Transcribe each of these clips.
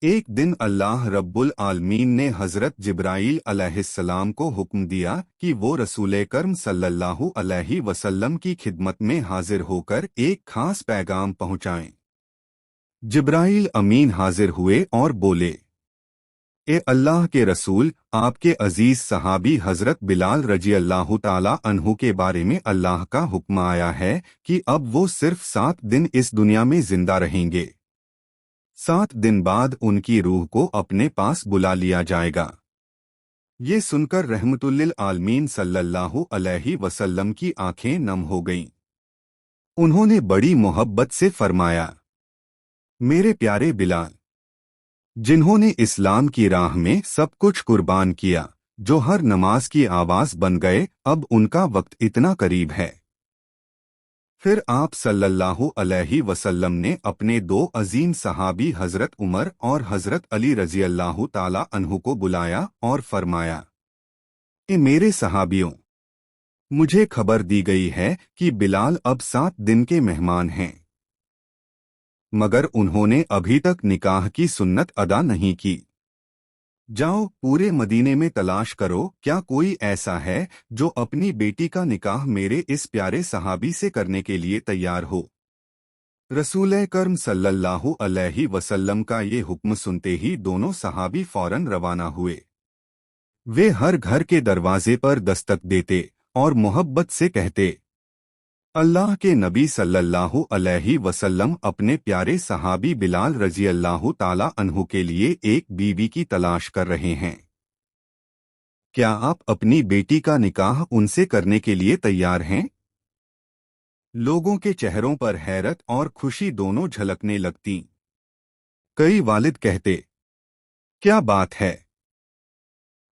ایک دن اللہ رب العالمین نے حضرت جبرائیل علیہ السلام کو حکم دیا کہ وہ رسول کرم صلی اللہ علیہ وسلم کی خدمت میں حاضر ہو کر ایک خاص پیغام پہنچائیں۔ جبرائیل امین حاضر ہوئے اور بولے، اے اللہ کے رسول، آپ کے عزیز صحابی حضرت بلال رضی اللہ تعالی عنہ کے بارے میں اللہ کا حکم آیا ہے کہ اب وہ صرف 7 دن اس دنیا میں زندہ رہیں گے۔ 7 دن بعد ان کی روح کو اپنے پاس بلا لیا جائے گا۔ یہ سن کر رحمت للعالمین صلی اللہ علیہ وسلم کی آنکھیں نم ہو گئیں۔ انہوں نے بڑی محبت سے فرمایا، میرے پیارے بلال، جنہوں نے اسلام کی راہ میں سب کچھ قربان کیا، جو ہر نماز کی آواز بن گئے، اب ان کا وقت اتنا قریب ہے۔ پھر آپ صلی اللہ علیہ وسلم نے اپنے 2 عظیم صحابی حضرت عمر اور حضرت علی رضی اللہ تعالی عنہ کو بلایا اور فرمایا، اے میرے صحابیوں، مجھے خبر دی گئی ہے کہ بلال اب 7 دن کے مہمان ہیں، مگر انہوں نے ابھی تک نکاح کی سنت ادا نہیں کی۔ جاؤ پورے مدینے میں تلاش کرو، کیا کوئی ایسا ہے جو اپنی بیٹی کا نکاح میرے اس پیارے صحابی سے کرنے کے لیے تیار ہو۔ رسول کرم صلی اللہ علیہ وسلم کا یہ حکم سنتے ہی دونوں صحابی فوراً روانہ ہوئے۔ وہ ہر گھر کے دروازے پر دستک دیتے اور محبت سے کہتے، اللہ کے نبی صلی اللہ علیہ وسلم اپنے پیارے صحابی بلال رضی اللہ تعالی عنہ کے لیے ایک بیوی کی تلاش کر رہے ہیں۔ کیا آپ اپنی بیٹی کا نکاح ان سے کرنے کے لیے تیار ہیں؟ لوگوں کے چہروں پر حیرت اور خوشی دونوں جھلکنے لگتیں۔ کئی والد کہتے، کیا بات ہے!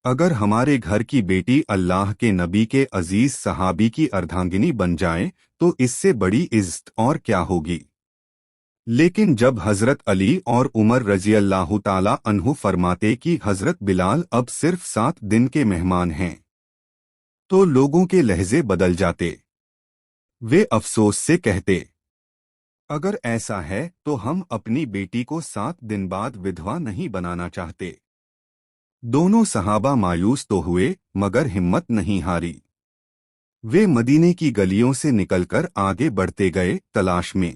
اگر ہمارے گھر کی بیٹی اللہ کے نبی کے عزیز صحابی کی اردھانگنی بن جائے تو اس سے بڑی عزت اور کیا ہوگی۔ لیکن جب حضرت علی اور عمر رضی اللہ تعالی عنہ فرماتے کہ حضرت بلال اب صرف 7 دن کے مہمان ہیں، تو لوگوں کے لہجے بدل جاتے۔ وہ افسوس سے کہتے، اگر ایسا ہے تو ہم اپنی بیٹی کو 7 دن بعد ودھوا نہیں بنانا چاہتے۔ دونوں صحابہ مایوس تو ہوئے مگر ہمت نہیں ہاری۔ وہ مدینے کی گلیوں سے نکل کر آگے بڑھتے گئے تلاش میں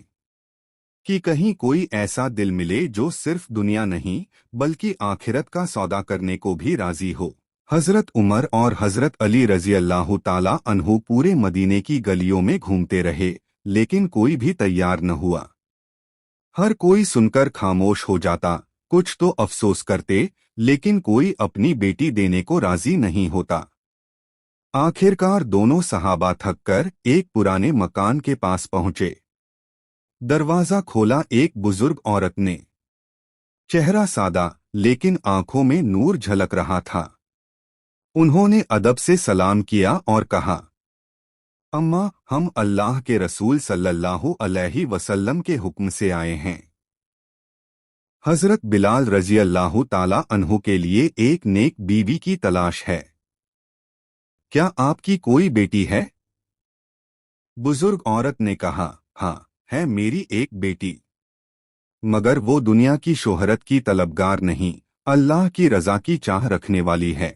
کہ کہیں کوئی ایسا دل ملے جو صرف دنیا نہیں بلکہ آخرت کا سودا کرنے کو بھی راضی ہو۔ حضرت عمر اور حضرت علی رضی اللہ تعالی عنہ پورے مدینے کی گلیوں میں گھومتے رہے، لیکن کوئی بھی تیار نہ ہوا۔ ہر کوئی سن کر خاموش ہو جاتا، کچھ تو افسوس کرتے، لیکن کوئی اپنی بیٹی دینے کو راضی نہیں ہوتا۔ آخرکار دونوں صحابہ تھک کر ایک پرانے مکان کے پاس پہنچے۔ دروازہ کھولا ایک بزرگ عورت نے۔ چہرہ سادہ لیکن آنکھوں میں نور جھلک رہا تھا۔ انہوں نے ادب سے سلام کیا اور کہا، اماں، ہم اللہ کے رسول صلی اللہ علیہ وسلم کے حکم سے آئے ہیں۔ حضرت بلال رضی اللہ تعالی عنہ کے لیے ایک نیک بیوی کی تلاش ہے۔ کیا آپ کی کوئی بیٹی ہے؟ بزرگ عورت نے کہا، ہاں، ہے میری ایک بیٹی، مگر وہ دنیا کی شہرت کی طلبگار نہیں، اللہ کی رضا کی چاہ رکھنے والی ہے۔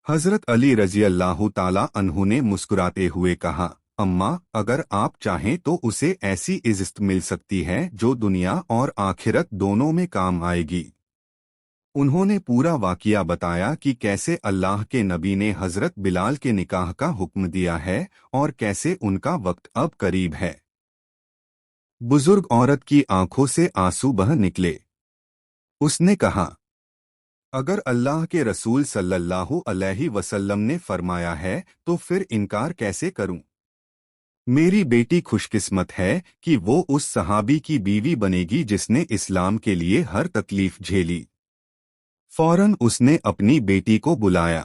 حضرت علی رضی اللہ تعالی عنہ نے مسکراتے ہوئے کہا، اماں، اگر آپ چاہیں تو اسے ایسی عزت مل سکتی ہے جو دنیا اور آخرت دونوں میں کام آئے گی۔ انہوں نے پورا واقعہ بتایا کہ کیسے اللہ کے نبی نے حضرت بلال کے نکاح کا حکم دیا ہے اور کیسے ان کا وقت اب قریب ہے۔ بزرگ عورت کی آنکھوں سے آنسو بہہ نکلے۔ اس نے کہا، اگر اللہ کے رسول صلی اللہ علیہ وسلم نے فرمایا ہے تو پھر انکار کیسے کروں؟ میری بیٹی خوش قسمت ہے کہ وہ اس صحابی کی بیوی بنے گی جس نے اسلام کے لیے ہر تکلیف جھیلی۔ فوراً اس نے اپنی بیٹی کو بلایا۔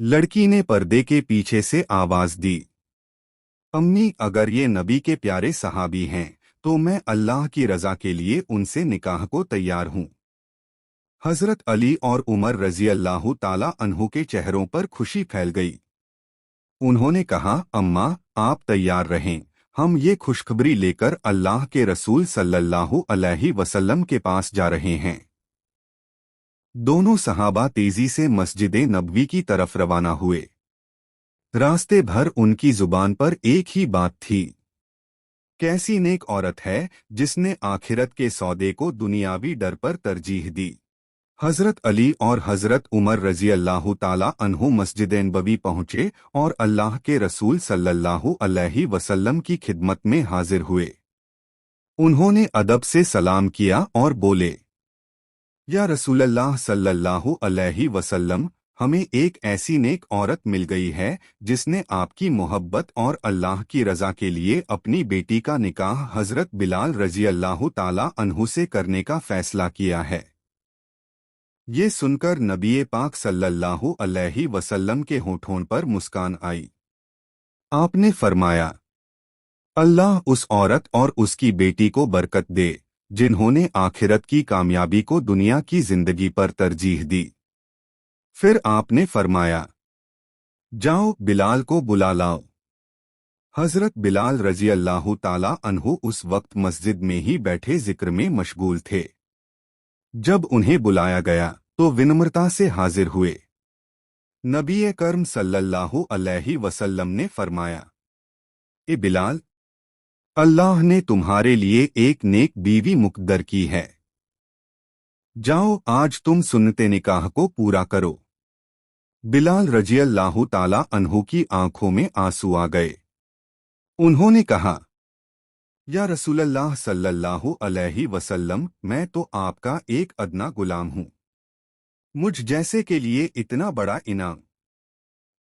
لڑکی نے پردے کے پیچھے سے آواز دی، امی، اگر یہ نبی کے پیارے صحابی ہیں تو میں اللہ کی رضا کے لیے ان سے نکاح کو تیار ہوں۔ حضرت علی اور عمر رضی اللہ تعالی عنہ کے چہروں پر خوشی پھیل گئی۔ انہوں نے کہا، اماں، آپ تیار رہیں، ہم یہ خوشخبری لے کر اللہ کے رسول صلی اللہ علیہ وسلم کے پاس جا رہے ہیں۔ دونوں صحابہ تیزی سے مسجد نبوی کی طرف روانہ ہوئے۔ راستے بھر ان کی زبان پر ایک ہی بات تھی، کیسی نیک عورت ہے جس نے آخرت کے سودے کو دنیاوی ڈر پر ترجیح دی۔ حضرت علی اور حضرت عمر رضی اللہ تعالی عنہ مسجد نبوی پہنچے اور اللہ کے رسول صلی اللہ علیہ وسلم کی خدمت میں حاضر ہوئے۔ انہوں نے ادب سے سلام کیا اور بولے، یا رسول اللہ صلی اللہ علیہ وسلم، ہمیں ایک ایسی نیک عورت مل گئی ہے جس نے آپ کی محبت اور اللہ کی رضا کے لیے اپنی بیٹی کا نکاح حضرت بلال رضی اللہ تعالی عنہ سے کرنے کا فیصلہ کیا ہے۔ یہ سن کر نبی پاک صلی اللہ علیہ وسلم کے ہونٹوں پر مسکان آئی۔ آپ نے فرمایا، اللہ اس عورت اور اس کی بیٹی کو برکت دے جنہوں نے آخرت کی کامیابی کو دنیا کی زندگی پر ترجیح دی۔ پھر آپ نے فرمایا، جاؤ بلال کو بلا لاؤ۔ حضرت بلال رضی اللہ تعالی عنہ اس وقت مسجد میں ہی بیٹھے ذکر میں مشغول تھے۔ جب انہیں بلایا گیا تو ونمرتا سے حاضر ہوئے۔ نبی کرم صلی اللہ علیہ وسلم نے فرمایا، اے بلال، اللہ نے تمہارے لیے ایک نیک بیوی مقدر کی ہے، جاؤ آج تم سنت نکاح کو پورا کرو۔ بلال رضی اللہ تعالی عنہ کی آنکھوں میں آنسو آ گئے۔ انہوں نے کہا، یا رسول اللہ صلی اللہ علیہ وسلم، میں تو آپ کا ایک ادنا غلام ہوں، مجھ جیسے کے لیے اتنا بڑا انعام۔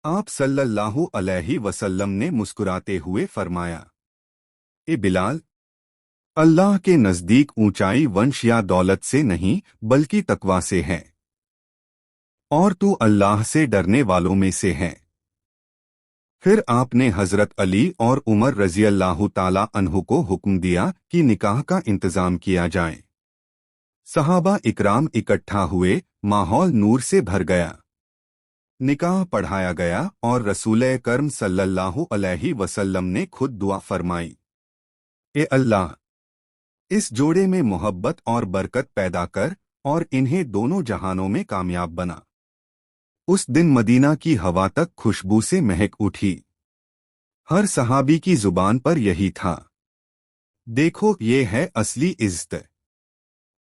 آپ صلی اللہ علیہ وسلم نے مسکراتے ہوئے فرمایا، اے بلال، اللہ کے نزدیک اونچائی ونش یا دولت سے نہیں بلکہ تقوی سے ہے، اور تو اللہ سے ڈرنے والوں میں سے ہے۔ پھر آپ نے حضرت علی اور عمر رضی اللہ تعالی عنہ کو حکم دیا کہ نکاح کا انتظام کیا جائے۔ صحابہ اکرام اکٹھا ہوئے، ماحول نور سے بھر گیا۔ نکاح پڑھایا گیا اور رسول کرم صلی اللہ علیہ وسلم نے خود دعا فرمائی، اے اللہ، اس جوڑے میں محبت اور برکت پیدا کر اور انہیں دونوں جہانوں میں کامیاب بنا۔ اس دن مدینہ کی ہوا تک خوشبو سے مہک اٹھی۔ ہر صحابی کی زبان پر یہی تھا، دیکھو یہ ہے اصلی عزت،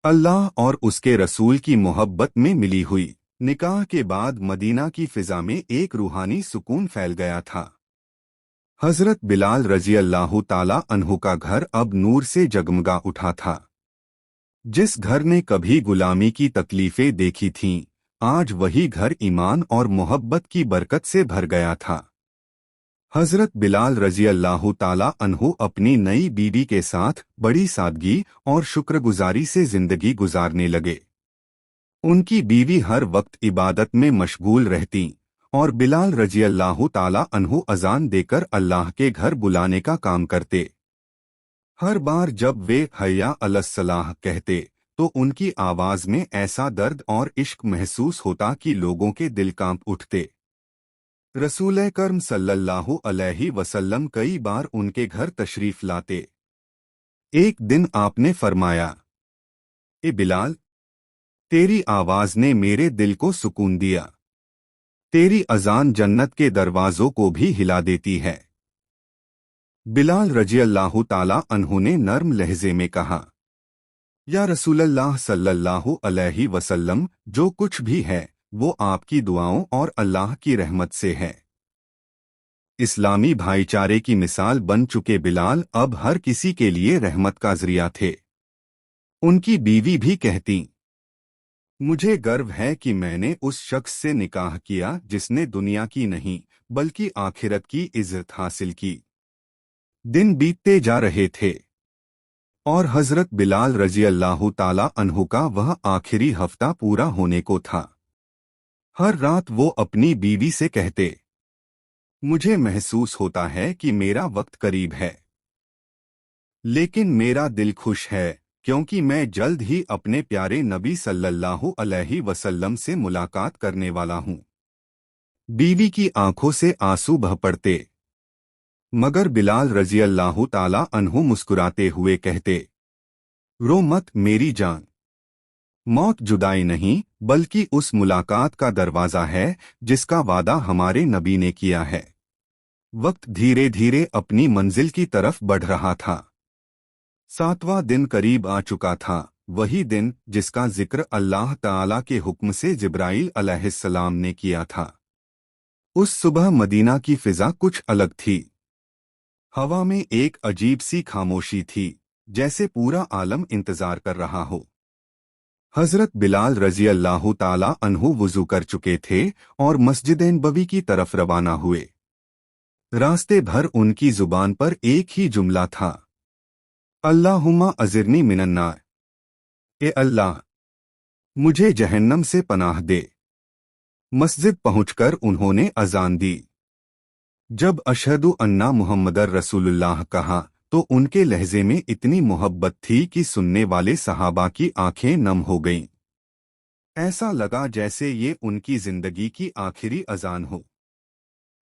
اللہ اور اس کے رسول کی محبت میں ملی ہوئی۔ نکاح کے بعد مدینہ کی فضا میں ایک روحانی سکون پھیل گیا تھا۔ حضرت بلال رضی اللہ تعالی عنہ کا گھر اب نور سے جگمگا اٹھا تھا۔ جس گھر نے کبھی غلامی کی تکلیفیں دیکھی تھیں، آج وہی گھر ایمان اور محبت کی برکت سے بھر گیا تھا۔ حضرت بلال رضی اللہ تعالی عنہ اپنی نئی بیوی کے ساتھ بڑی سادگی اور شکر گزاری سے زندگی گزارنے لگے۔ ان کی بیوی ہر وقت عبادت میں مشغول رہتی اور بلال رضی اللہ تعالی عنہ اذان دے کر اللہ کے گھر بلانے کا کام کرتے۔ ہر بار جب وہ حیا علی الصلاح کہتے تو ان کی آواز میں ایسا درد اور عشق محسوس ہوتا کہ لوگوں کے دل کانپ اٹھتے۔ رسول کرم صلی اللہ علیہ وسلم کئی بار ان کے گھر تشریف لاتے۔ ایک دن آپ نے فرمایا، اے بلال، تیری آواز نے میرے دل کو سکون دیا، تیری اذان جنت کے دروازوں کو بھی ہلا دیتی ہے۔ بلال رضی اللہ تعالی عنہ نے نرم لہجے میں کہا، یا رسول اللہ صلی اللہ علیہ وسلم، جو کچھ بھی ہے وہ آپ کی دعاؤں اور اللہ کی رحمت سے ہے۔ اسلامی بھائی چارے کی مثال بن چکے بلال اب ہر کسی کے لیے رحمت کا ذریعہ تھے۔ ان کی بیوی بھی کہتی، مجھے گرو ہے کہ میں نے اس شخص سے نکاح کیا جس نے دنیا کی نہیں بلکہ آخرت کی عزت حاصل کی۔ دن بیتتے جا رہے تھے اور حضرت بلال رضی اللہ تعالی عنہ کا وہ آخری ہفتہ پورا ہونے کو تھا۔ ہر رات وہ اپنی بیوی سے کہتے، مجھے محسوس ہوتا ہے کہ میرا وقت قریب ہے، لیکن میرا دل خوش ہے کیونکہ میں جلد ہی اپنے پیارے نبی صلی اللہ علیہ وسلم سے ملاقات کرنے والا ہوں۔ بیوی کی آنکھوں سے آنسو بہہ پڑتے۔ मगर बिलाल रजी अल्लाह ताला अन्हु मुस्कुराते हुए कहते, रो मत मेरी जान, मौत जुदाई नहीं बल्कि उस मुलाकात का दरवाज़ा है जिसका वादा हमारे नबी ने किया है। वक्त धीरे धीरे अपनी मंजिल की तरफ बढ़ रहा था। 7वां दिन करीब आ चुका था, वही दिन जिसका जिक्र अल्लाह ताला के हुक्म से जिब्राइल अलैहिस्सलाम ने किया था। उस सुबह मदीना की फिजा कुछ अलग थी। हवा में एक अजीब सी खामोशी थी, जैसे पूरा आलम इंतजार कर रहा हो। हजरत बिलाल रजी अल्लाह ताला अन्हु वुजू कर चुके थे और मस्जिद नबवी की तरफ रवाना हुए। रास्ते भर उनकी जुबान पर एक ही जुमला था, अल्लाहुम्मा अजिरनी मिनन्नार, ए अल्लाह मुझे जहन्नम से पनाह दे। मस्जिद पहुंचकर उन्होंने अजान दी। जब अशहदु अन्ना मुहम्मदर रसूलुल्लाह कहा तो उनके लहजे में इतनी मोहब्बत थी कि सुनने वाले सहाबा की आंखें नम हो गईं। ऐसा लगा जैसे ये उनकी जिंदगी की आखिरी अजान हो।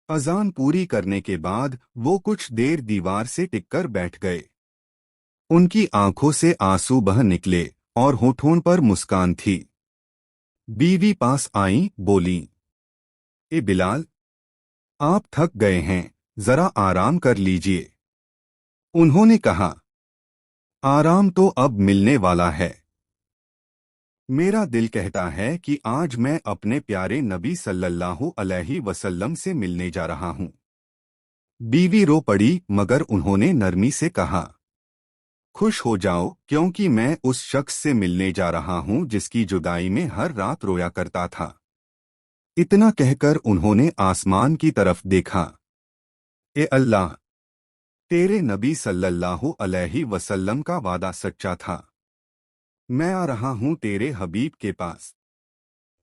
अजान पूरी करने के बाद वो कुछ देर दीवार से टिककर बैठ गए। उनकी आंखों से आंसू बह निकले और होठों पर मुस्कान थी। बीवी पास आईं, बोलीं, ए बिलाल, आप थक गए हैं, जरा आराम कर लीजिए। उन्होंने कहा, आराम तो अब मिलने वाला है। मेरा दिल कहता है कि आज मैं अपने प्यारे नबी सल्लल्लाहु अलैहि वसल्लम से मिलने जा रहा हूं। बीवी रो पड़ी, मगर उन्होंने नरमी से कहा, खुश हो जाओ क्योंकि मैं उस शख्स से मिलने जा रहा हूं जिसकी जुदाई में हर रात रोया करता था। इतना कहकर उन्होंने आसमान की तरफ देखा। ए अल्लाह, तेरे नबी सल्लल्लाहु अलैहि वसल्लम का वादा सच्चा था। मैं आ रहा हूं तेरे हबीब के पास।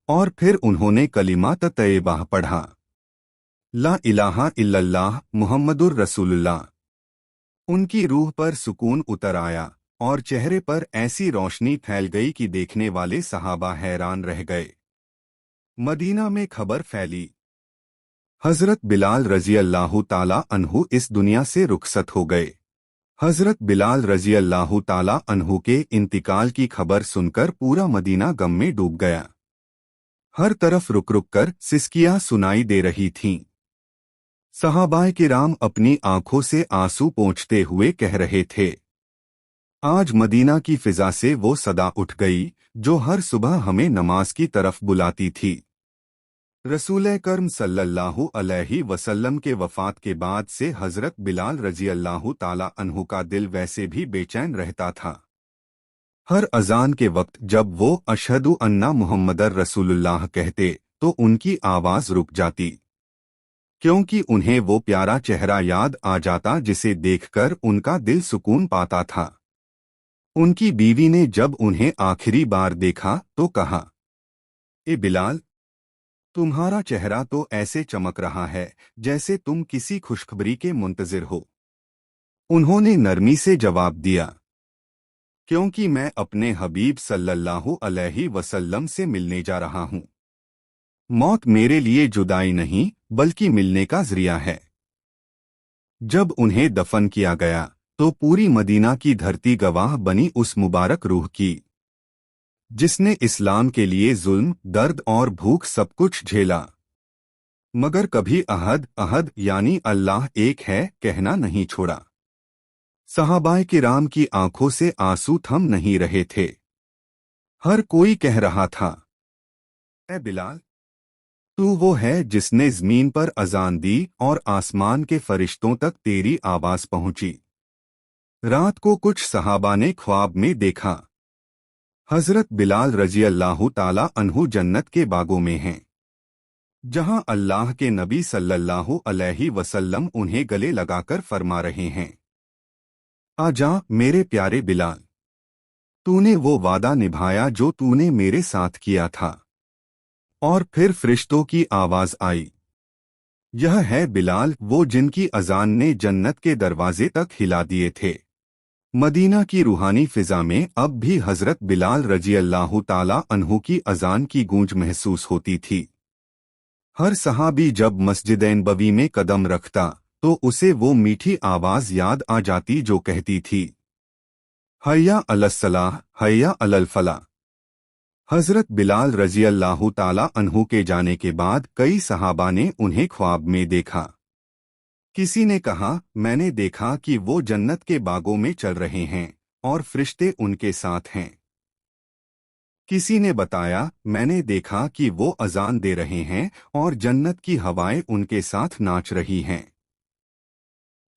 और फिर उन्होंने कलिमा तय्यबा पढ़ा, ला इलाहा इल्लल्लाह मुहम्मदुर रसूलुल्लाह। उनकी रूह पर सुकून उतर आया और चेहरे पर ऐसी रोशनी फैल गई कि देखने वाले सहाबा हैरान रह गए। मदीना में खबर फैली, हजरत बिलाल रजी अल्लाह ताला अन्हु इस दुनिया से रुखसत हो गए। हजरत बिलाल रजी अल्लाह ताला अन्हु के इंतिकाल की खबर सुनकर पूरा मदीना गम में डूब गया। हर तरफ रुक रुक कर सिसकियां सुनाई दे रही थीं। सहाबाए किराम अपनी आंखों से आंसू पोंछते हुए कह रहे थे, आज मदीना की फिजा से वो सदा उठ गई जो हर सुबह हमें नमाज की तरफ बुलाती थी। रसूल करम सल्लल्लाहु अलैहि वसल्लम के वफात के बाद से हजरत बिलाल रजी अल्लाह ताला अन्हु का दिल वैसे भी बेचैन रहता था। हर अजान के वक्त जब वो अशहदु अन्ना मुहम्मदर रसूलुल्लाह कहते तो उनकी आवाज रुक जाती, क्योंकि उन्हें वो प्यारा चेहरा याद आ जाता जिसे देखकर उनका दिल सुकून पाता था। उनकी बीवी ने जब उन्हें आखिरी बार देखा तो कहा, ए बिलाल, तुम्हारा चेहरा तो ऐसे चमक रहा है जैसे तुम किसी खुशखबरी के मुंतजिर हो। उन्होंने नरमी से जवाब दिया, क्योंकि मैं अपने हबीब सल्लल्लाहु अलैहि वसल्लम से मिलने जा रहा हूं। मौत मेरे लिए जुदाई नहीं बल्कि मिलने का जरिया है। जब उन्हें दफन किया गया तो पूरी मदीना की धरती गवाह बनी उस मुबारक रूह की, जिसने इस्लाम के लिए जुल्म, दर्द और भूख सब कुछ झेला, मगर कभी अहद अहद यानी अल्लाह एक है कहना नहीं छोड़ा। सहाबाए किराम की आंखों से आंसू थम नहीं रहे थे। हर कोई कह रहा था, ए बिलाल, तू वो है जिसने जमीन पर अजान दी और आसमान के फरिश्तों तक तेरी आवाज पहुंची। रात को कुछ सहाबा ने ख्वाब में देखा, हजरत बिलाल रजी अल्लाह ताला अन्हु जन्नत के बागों में हैं, जहां अल्लाह के नबी सल्लल्लाहु अलैहि वसल्लम उन्हें गले लगाकर फरमा रहे हैं, आ जा मेरे प्यारे बिलाल, तूने वो वादा निभाया जो तूने मेरे साथ किया था। और फिर फरिश्तों की आवाज आई, यह है बिलाल वो जिनकी अजान ने जन्नत के दरवाजे तक हिला दिए थे। मदीना की रूहानी फिजा में अब भी हजरत बिलाल रजी अल्लाह ताला अन्हु की अजान की गूंज महसूस होती थी। हर सहाबी जब मस्जिद नबवी में कदम रखता तो उसे वो मीठी आवाज याद आ जाती जो कहती थी, हय्या अलस्सलाह, हय्या अलल फलाह। हजरत बिलाल रजी अल्लाह ताला अन्हु के जाने के बाद कई सहाबा ने उन्हें ख्वाब में देखा। किसी ने कहा, मैंने देखा कि वो जन्नत के बागों में चल रहे हैं और फरिश्ते उनके साथ हैं। किसी ने बताया, मैंने देखा कि वो अजान दे रहे हैं और जन्नत की हवाएं उनके साथ नाच रही हैं।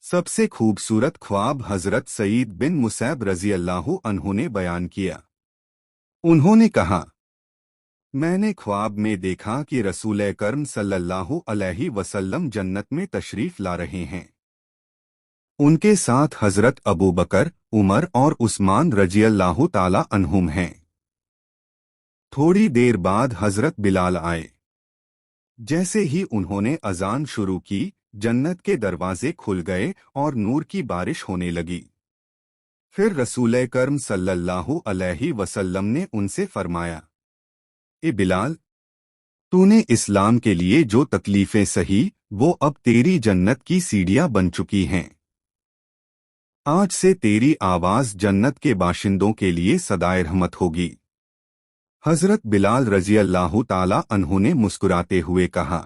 सबसे खूबसूरत ख्वाब हजरत सईद बिन मुसैब रजी अल्लाह अन्हु ने बयान किया। उन्होंने कहा, मैंने ख्वाब में देखा कि रसूल करम सल्लल्लाहु अलैहि वसल्लम जन्नत में तशरीफ ला रहे हैं। उनके साथ हजरत अबू बकर, उमर और उस्मान रजी अल्लाह ताला अन्हुम हैं। थोड़ी देर बाद हजरत बिलाल आए। जैसे ही उन्होंने अजान शुरू की, जन्नत के दरवाजे खुल गए और नूर की बारिश होने लगी। फिर रसूल करम सल्लल्लाहु अलैहि वसल्लम ने उनसे फरमाया, ए बिलाल, तूने इस्लाम के लिए जो तकलीफें सही, वो अब तेरी जन्नत की सीढ़ियां बन चुकी हैं। आज से तेरी आवाज जन्नत के बाशिंदों के लिए सदाए रहमत होगी। हजरत बिलाल रजी अल्लाह ताला अन्हु ने मुस्कुराते हुए कहा,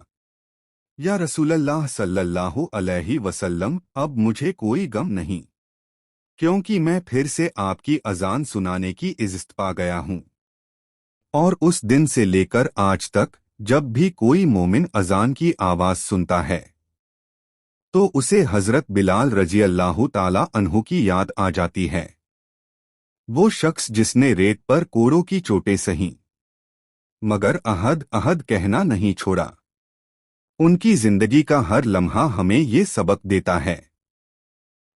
या रसूलल्लाह सल्लल्लाहु अलैहि वसल्लम, अब मुझे कोई गम नहीं, क्योंकि मैं फिर से आपकी अजान सुनाने की इज्जत पा गया हूँ। और उस दिन से लेकर आज तक जब भी कोई मोमिन अजान की आवाज सुनता है तो उसे हजरत बिलाल रजी अल्लाह ताला अन्हु की याद आ जाती है। वो शख्स जिसने रेत पर कोड़ों की चोटें सहीं मगर अहद अहद कहना नहीं छोड़ा। उनकी जिंदगी का हर लम्हा हमें ये सबक देता है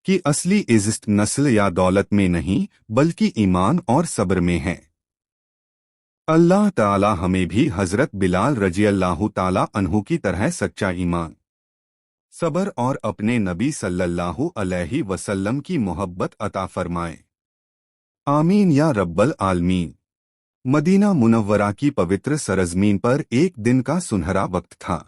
कि असली इज्जत नस्ल या दौलत में नहीं बल्कि ईमान और सब्र में है। अल्लाह ताला हमें भी हजरत बिलाल रजी अल्लाह ताला अन्हु की तरह सच्चा ईमान, सब्र और अपने नबी सल्लल्लाहु अलैहि वसल्लम की मोहब्बत अता फरमाए। आमीन या रब्बल आलमीन। मदीना मुनव्वरा की पवित्र सरजमीन पर एक दिन का सुनहरा वक्त था।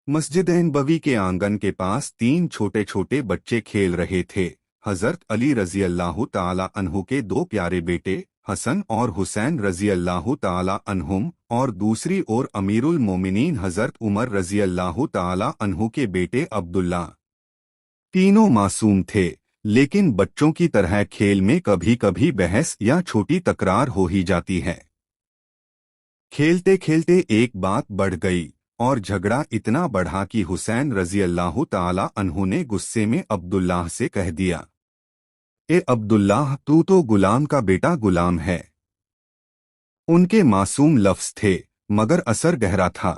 मस्जिद नबवी के आंगन के पास 3 छोटे छोटे बच्चे खेल रहे थे। हजरत अली रजी अल्लाह ताला अन्हु के 2 प्यारे बेटे हसन और हुसैन रजी अल्लाह ताला अन्हुम और दूसरी ओर अमीरुल मोमिनीन हजरत उमर रजी अल्लाह ताला अन्हु के बेटे अब्दुल्ला। तीनों मासूम थे, लेकिन बच्चों की तरह खेल में कभी कभी बहस या छोटी तकरार हो ही जाती है। खेलते खेलते एक बात बढ़ गई और झगड़ा इतना बढ़ा कि हुसैन रजी अल्लाह ताला अन्हु ने गुस्से में अब्दुल्लाह से कह दिया, ए अब्दुल्लाह, तू तो गुलाम का बेटा गुलाम है। उनके मासूम लफ्ज थे मगर असर गहरा था।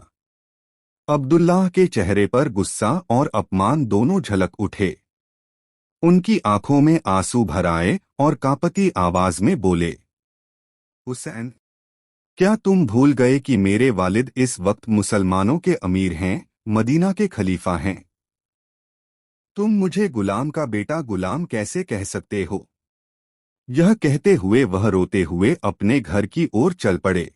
अब्दुल्लाह के चेहरे पर गुस्सा और अपमान दोनों झलक उठे। उनकी आंखों में आंसू भर आए और कांपती आवाज में बोले, हुसैन, क्या तुम भूल गए कि मेरे वालिद इस वक्त मुसलमानों के अमीर हैं, मदीना के खलीफा हैं? तुम मुझे गुलाम का बेटा गुलाम कैसे कह सकते हो? यह कहते हुए वह रोते हुए अपने घर की ओर चल पड़े।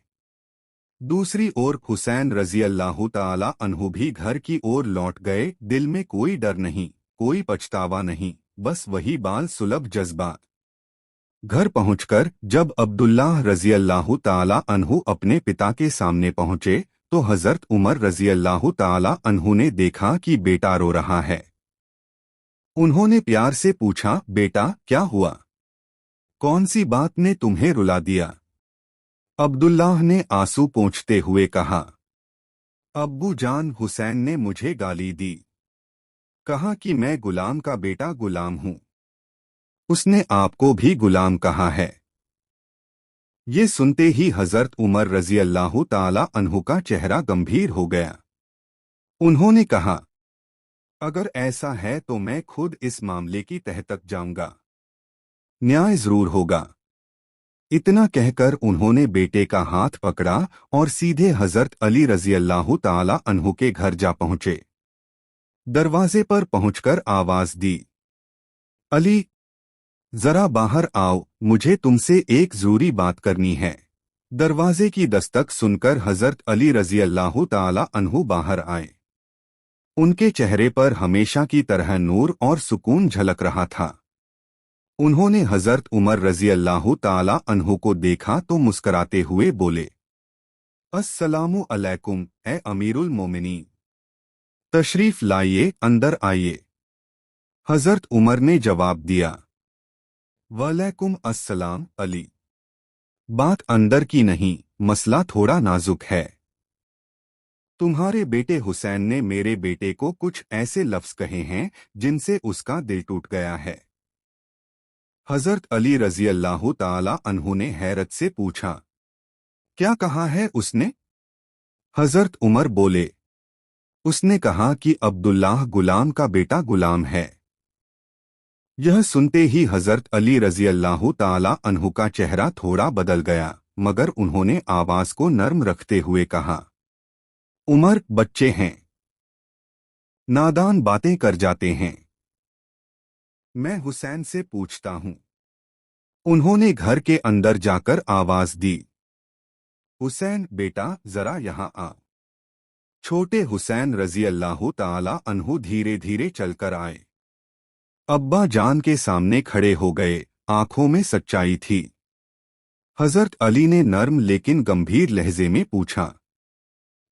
दूसरी ओर हुसैन रजी अल्लाह ताला अन्हु भी घर की ओर लौट गए। दिल में कोई डर नहीं, कोई पछतावा नहीं, बस वही बाल सुलभ जज्बात। घर पहुंचकर जब अब्दुल्लाह रजी अल्लाह ताला अन्हु अपने पिता के सामने पहुंचे तो हजरत उमर रजी अल्लाह ताला अन्हु ने देखा कि बेटा रो रहा है। उन्होंने प्यार से पूछा, बेटा क्या हुआ? कौन सी बात ने तुम्हें रुला दिया? अब्दुल्लाह ने आंसू पोंछते हुए कहा, अब्बू जान, हुसैन ने मुझे गाली दी, कहा कि मैं गुलाम का बेटा गुलाम हूं। उसने आपको भी गुलाम कहा है। ये सुनते ही हजरत उमर रजी अल्लाह ताला अन्हु का चेहरा गंभीर हो गया। उन्होंने कहा, अगर ऐसा है तो मैं खुद इस मामले की तह तक जाऊंगा, न्याय जरूर होगा। इतना कहकर उन्होंने बेटे का हाथ पकड़ा और सीधे हजरत अली रजी अल्लाह ताला अन्हु के घर जा पहुंचे। दरवाजे पर पहुंचकर आवाज दी, अली, जरा बाहर आओ, मुझे तुमसे एक जरूरी बात करनी है। दरवाजे की दस्तक सुनकर हजरत अली रजी अल्लाह ताला अन्हु बाहर आए। ان کے چہرے پر ہمیشہ کی طرح نور اور سکون جھلک رہا تھا۔ انہوں نے حضرت عمر رضی اللہ تعالی عنہ کو دیکھا تو مسکراتے ہوئے بولے، السلام علیکم اے امیر المومنین، تشریف لائیے، اندر آئیے۔ حضرت عمر نے جواب دیا، وعلیکم السلام علی۔ بات اندر کی نہیں، مسئلہ تھوڑا نازک ہے۔ تمہارے بیٹے حسین نے میرے بیٹے کو کچھ ایسے لفظ کہے ہیں جن سے اس کا دل ٹوٹ گیا ہے۔ حضرت علی رضی اللہ تعالی عنہ نے حیرت سے پوچھا، کیا کہا ہے اس نے؟ حضرت عمر بولے، اس نے کہا کہ عبداللہ غلام کا بیٹا غلام ہے۔ یہ سنتے ہی حضرت علی رضی اللہ تعالی عنہ کا چہرہ تھوڑا بدل گیا، مگر انہوں نے آواز کو نرم رکھتے ہوئے کہا، عمر بچے ہیں، نادان باتیں کر جاتے ہیں۔ میں حسین سے پوچھتا ہوں۔ انہوں نے گھر کے اندر جا کر آواز دی، حسین بیٹا ذرا یہاں آ۔ چھوٹے حسین رضی اللہ تعالی عنہ دھیرے دھیرے چل کر آئے۔ ابا جان کے سامنے کھڑے ہو گئے، آنکھوں میں سچائی تھی۔ حضرت علی نے نرم لیکن گمبھیر لہجے میں پوچھا،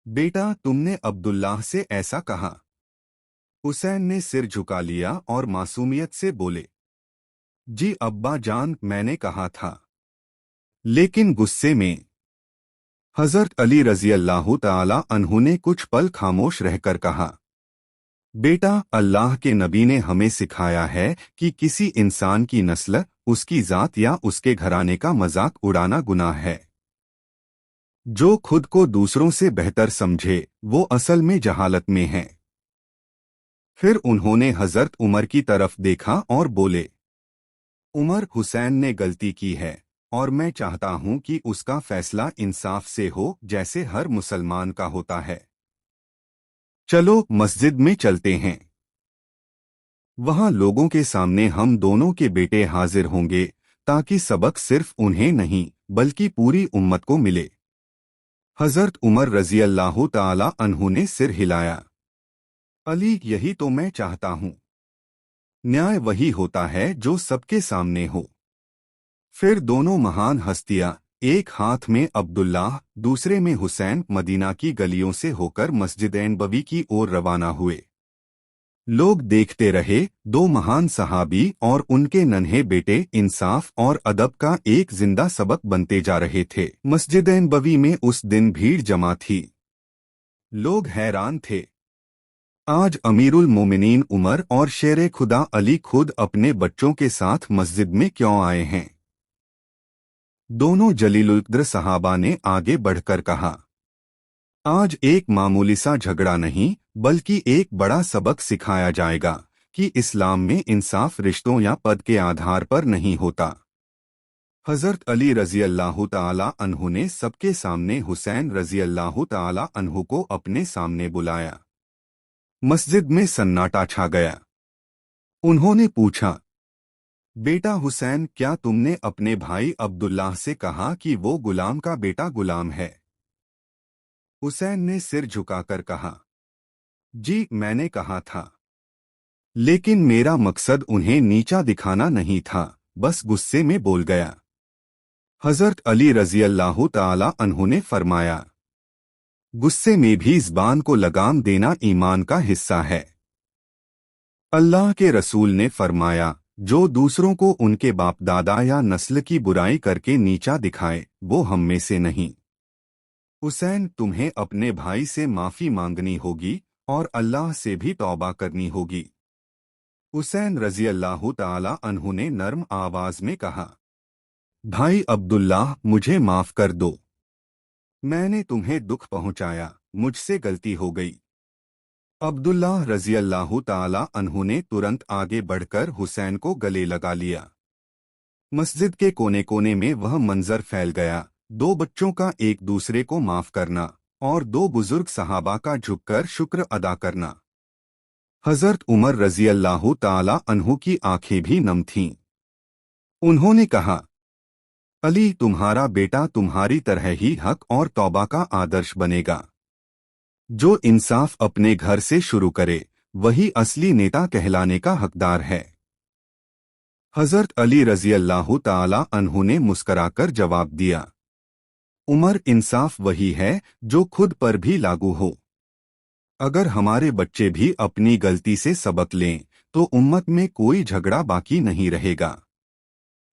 بیٹا تم نے عبداللہ سے ایسا کہا؟ حسین نے سر جھکا لیا اور معصومیت سے بولے، جی ابا جان میں نے کہا تھا، لیکن غصے میں۔ حضرت علی رضی اللہ تعالی عنہ نے کچھ پل خاموش رہ کر کہا، بیٹا اللہ کے نبی نے ہمیں سکھایا ہے کہ کسی انسان کی نسل، اس کی ذات یا اس کے گھرانے کا مذاق اڑانا گناہ ہے۔ جو خود کو دوسروں سے بہتر سمجھے وہ اصل میں جہالت میں ہے۔ پھر انہوں نے حضرت عمر کی طرف دیکھا اور بولے، عمر حسین نے غلطی کی ہے اور میں چاہتا ہوں کہ اس کا فیصلہ انصاف سے ہو جیسے ہر مسلمان کا ہوتا ہے۔ چلو مسجد میں چلتے ہیں، وہاں لوگوں کے سامنے ہم دونوں کے بیٹے حاضر ہوں گے تاکہ سبق صرف انہیں نہیں بلکہ پوری امت کو ملے۔ حضرت عمر رضی اللہ تعالی عنہ نے سر ہلایا، علی یہی تو میں چاہتا ہوں۔ نیائے وہی ہوتا ہے جو سب کے سامنے ہو۔ پھر دونوں مہان ہستیاں، ایک ہاتھ میں عبداللہ دوسرے میں حسین، مدینہ کی گلیوں سے ہو کر مسجد نبوی کی اور روانہ ہوئے۔ لوگ دیکھتے رہے، دو مہان صحابی اور ان کے ننھے بیٹے انصاف اور ادب کا ایک زندہ سبق بنتے جا رہے تھے۔ مسجد نبوی میں اس دن بھیڑ جمع تھی۔ لوگ حیران تھے، آج امیر المومنین عمر اور شیر خدا علی خود اپنے بچوں کے ساتھ مسجد میں کیوں آئے ہیں؟ دونوں جلیل القدر صحابہ نے آگے بڑھ کر کہا، آج ایک معمولی سا جھگڑا نہیں بلکہ ایک بڑا سبق سکھایا جائے گا کہ اسلام میں انصاف رشتوں یا پد کے آدھار پر نہیں ہوتا۔ حضرت علی رضی اللہ تعالی عنہ نے سب کے سامنے حسین رضی اللہ تعالی عنہ کو اپنے سامنے بلایا۔ مسجد میں سناٹا چھا گیا۔ انہوں نے پوچھا، بیٹا حسین کیا تم نے اپنے بھائی عبداللہ سے کہا کہ وہ غلام کا بیٹا غلام ہے؟ حسین نے سر جھکا کر کہا، جی میں نے کہا تھا، لیکن میرا مقصد انہیں نیچا دکھانا نہیں تھا، بس غصے میں بول گیا۔ حضرت علی رضی اللہ تعالی عنہ نے فرمایا، غصے میں بھی زبان کو لگام دینا ایمان کا حصہ ہے۔ اللہ کے رسول نے فرمایا، جو دوسروں کو ان کے باپ دادا یا نسل کی برائی کر کے نیچا دکھائے وہ ہم میں سے نہیں۔ حسین تمہیں اپنے بھائی سے معافی مانگنی ہوگی اور اللہ سے بھی توبہ کرنی ہوگی۔ حسین رضی اللہ تعالی عنہ نے نرم آواز میں کہا، بھائی عبداللہ مجھے معاف کر دو، میں نے تمہیں دکھ پہنچایا، مجھ سے غلطی ہو گئی۔ عبداللہ رضی اللہ تعالی عنہ نے ترنت آگے بڑھ کر حسین کو گلے لگا لیا۔ مسجد کے کونے کونے میں وہ منظر پھیل گیا، دو بچوں کا ایک دوسرے کو معاف کرنا اور دو بزرگ صحابہ کا جھک کر شکر ادا کرنا۔ حضرت عمر رضی اللہ تعالی عنہ کی آنکھیں بھی نم تھیں۔ انہوں نے کہا، علی تمہارا بیٹا تمہاری طرح ہی حق اور توبہ کا آدرش بنے گا۔ जो इंसाफ अपने घर से शुरू करे वही असली नेता कहलाने का हकदार है। हजरत अली रजी अल्लाह ताला अन्हु ने मुस्कराकर जवाब दिया, उमर, इंसाफ वही है जो खुद पर भी लागू हो। अगर हमारे बच्चे भी अपनी गलती से सबक लें तो उम्मत में कोई झगड़ा बाकी नहीं रहेगा।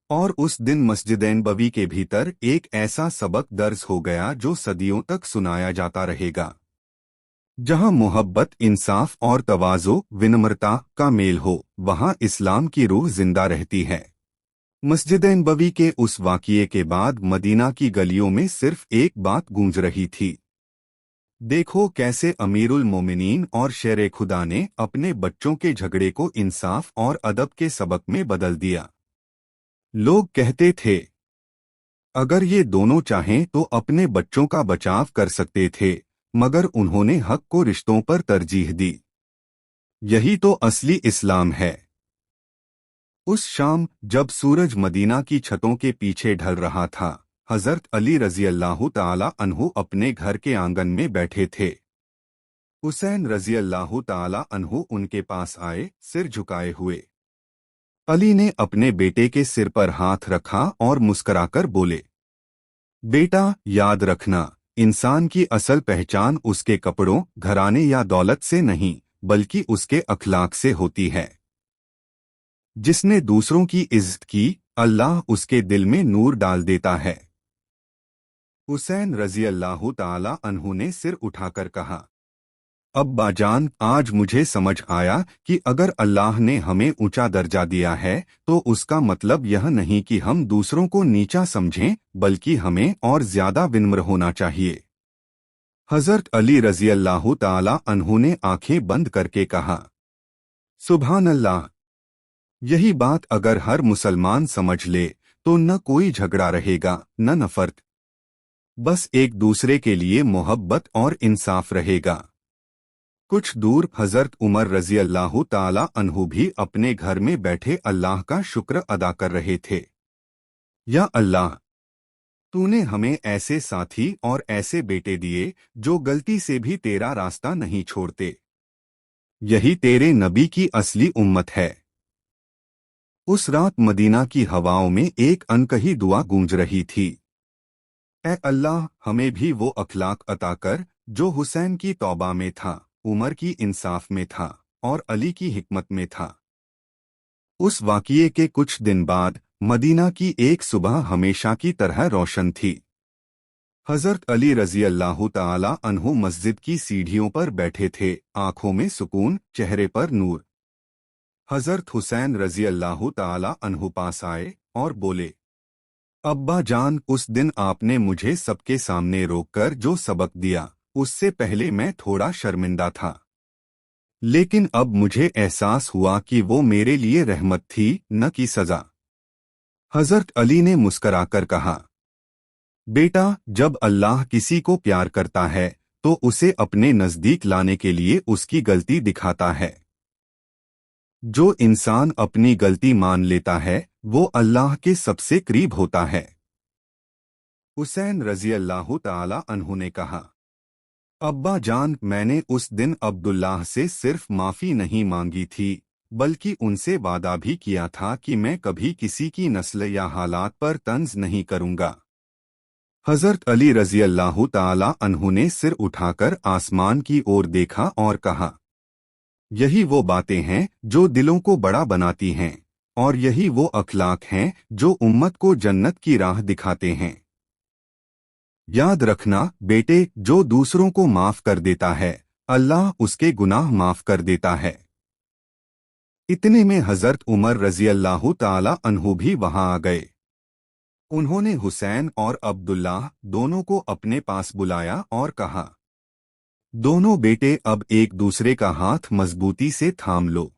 और उस दिन मस्जिद नबवी के भीतर एक ऐसा सबक दर्ज हो गया जो सदियों तक सुनाया जाता रहेगा। जहां मोहब्बत, इंसाफ और तवाज़ो, विनम्रता का मेल हो, वहां इस्लाम की रूह जिंदा रहती है। मस्जिद नबवी के उस वाक़िए के बाद मदीना की गलियों में सिर्फ एक बात गूंज रही थी, देखो कैसे अमीरुल मोमिनीन और शेर खुदा ने अपने बच्चों के झगड़े को इंसाफ और अदब के सबक में बदल दिया। लोग कहते थे, अगर ये दोनों चाहें तो अपने बच्चों का बचाव कर सकते थे, मगर उन्होंने हक को रिश्तों पर तरजीह दी। यही तो असली इस्लाम है। उस शाम जब सूरज मदीना की छतों के पीछे ढल रहा था, हजरत अली रजी अल्लाह ताला अन्हु अपने घर के आंगन में बैठे थे। हुसैन रजी अल्लाह ताला अन्हु उनके पास आए, सिर झुकाए हुए। अली ने अपने बेटे के सिर पर हाथ रखा और मुस्कराकर बोले, बेटा, याद रखना, इंसान की असल पहचान उसके कपड़ों, घराने या दौलत से नहीं बल्कि उसके अखलाक से होती है। जिसने दूसरों की इज्जत की, अल्लाह उसके दिल में नूर डाल देता है। हुसैन रजी अल्लाह ताला अन्हु ने सिर उठाकर कहा, अब्बा जान, आज मुझे समझ आया कि अगर अल्लाह ने हमें ऊंचा दर्जा दिया है तो उसका मतलब यह नहीं कि हम दूसरों को नीचा समझें, बल्कि हमें और ज्यादा विनम्र होना चाहिए। हजरत अली रजी अल्लाह ताला अन्हु ने आंखें बंद करके कहा, सुभान अल्लाह। यही बात अगर हर मुसलमान समझ ले तो न कोई झगड़ा रहेगा, न नफरत, बस एक दूसरे के लिए मोहब्बत और इंसाफ रहेगा। कुछ दूर हजरत उमर रजी अल्लाह ताला अन्हु भी अपने घर में बैठे अल्लाह का शुक्र अदा कर रहे थे। या अल्लाह, तूने हमें ऐसे साथी और ऐसे बेटे दिए जो गलती से भी तेरा रास्ता नहीं छोड़ते। यही तेरे नबी की असली उम्मत है। उस रात मदीना की हवाओं में एक अनकही दुआ गूंज रही थी, ए अल्लाह, हमें भी वो अखलाक अता कर जो हुसैन की तौबा में था, उमर की इंसाफ में था और अली की हिकमत में था। उस वाक़िए के कुछ दिन बाद मदीना की एक सुबह हमेशा की तरह रोशन थी। हजरत अली रजी अल्लाह ताला अन्हु मस्जिद की सीढ़ियों पर बैठे थे, आंखों में सुकून, चेहरे पर नूर। हजरत हुसैन रजी अल्लाह ताला अन्हु पास आए और बोले, अब्बा जान, उस दिन आपने मुझे सबके सामने रोककर जो सबक दिया उससे पहले मैं थोड़ा शर्मिंदा था, लेकिन अब मुझे एहसास हुआ कि वो मेरे लिए रहमत थी, न कि सजा। हजरत अली ने मुस्कराकर कहा, बेटा, जब अल्लाह किसी को प्यार करता है तो उसे अपने नजदीक लाने के लिए उसकी गलती दिखाता है। जो इंसान अपनी गलती मान लेता है वो अल्लाह के सबसे करीब होता है। हुसैन रजी अल्लाह ताला अन्हु ने कहा, अब्बा जान, मैंने उस दिन अब्दुल्लाह से सिर्फ माफ़ी नहीं मांगी थी बल्कि उनसे वादा भी किया था कि मैं कभी किसी की नस्ल या हालात पर तंज नहीं करूंगा। हजरत अली रजी अल्लाह ताला अन्हु ने सिर उठाकर आसमान की ओर देखा और कहा, यही वो बातें हैं जो दिलों को बड़ा बनाती हैं और यही वो अखलाक हैं जो उम्मत को जन्नत की राह दिखाते हैं। याद रखना बेटे, जो दूसरों को माफ कर देता है अल्लाह उसके गुनाह माफ कर देता है। इतने में हजरत उमर रजी अल्लाह ताला अन्हु भी वहां आ गए। उन्होंने हुसैन और अब्दुल्लाह दोनों को अपने पास बुलाया और कहा, दोनों बेटे, अब एक दूसरे का हाथ मजबूती से थाम लो।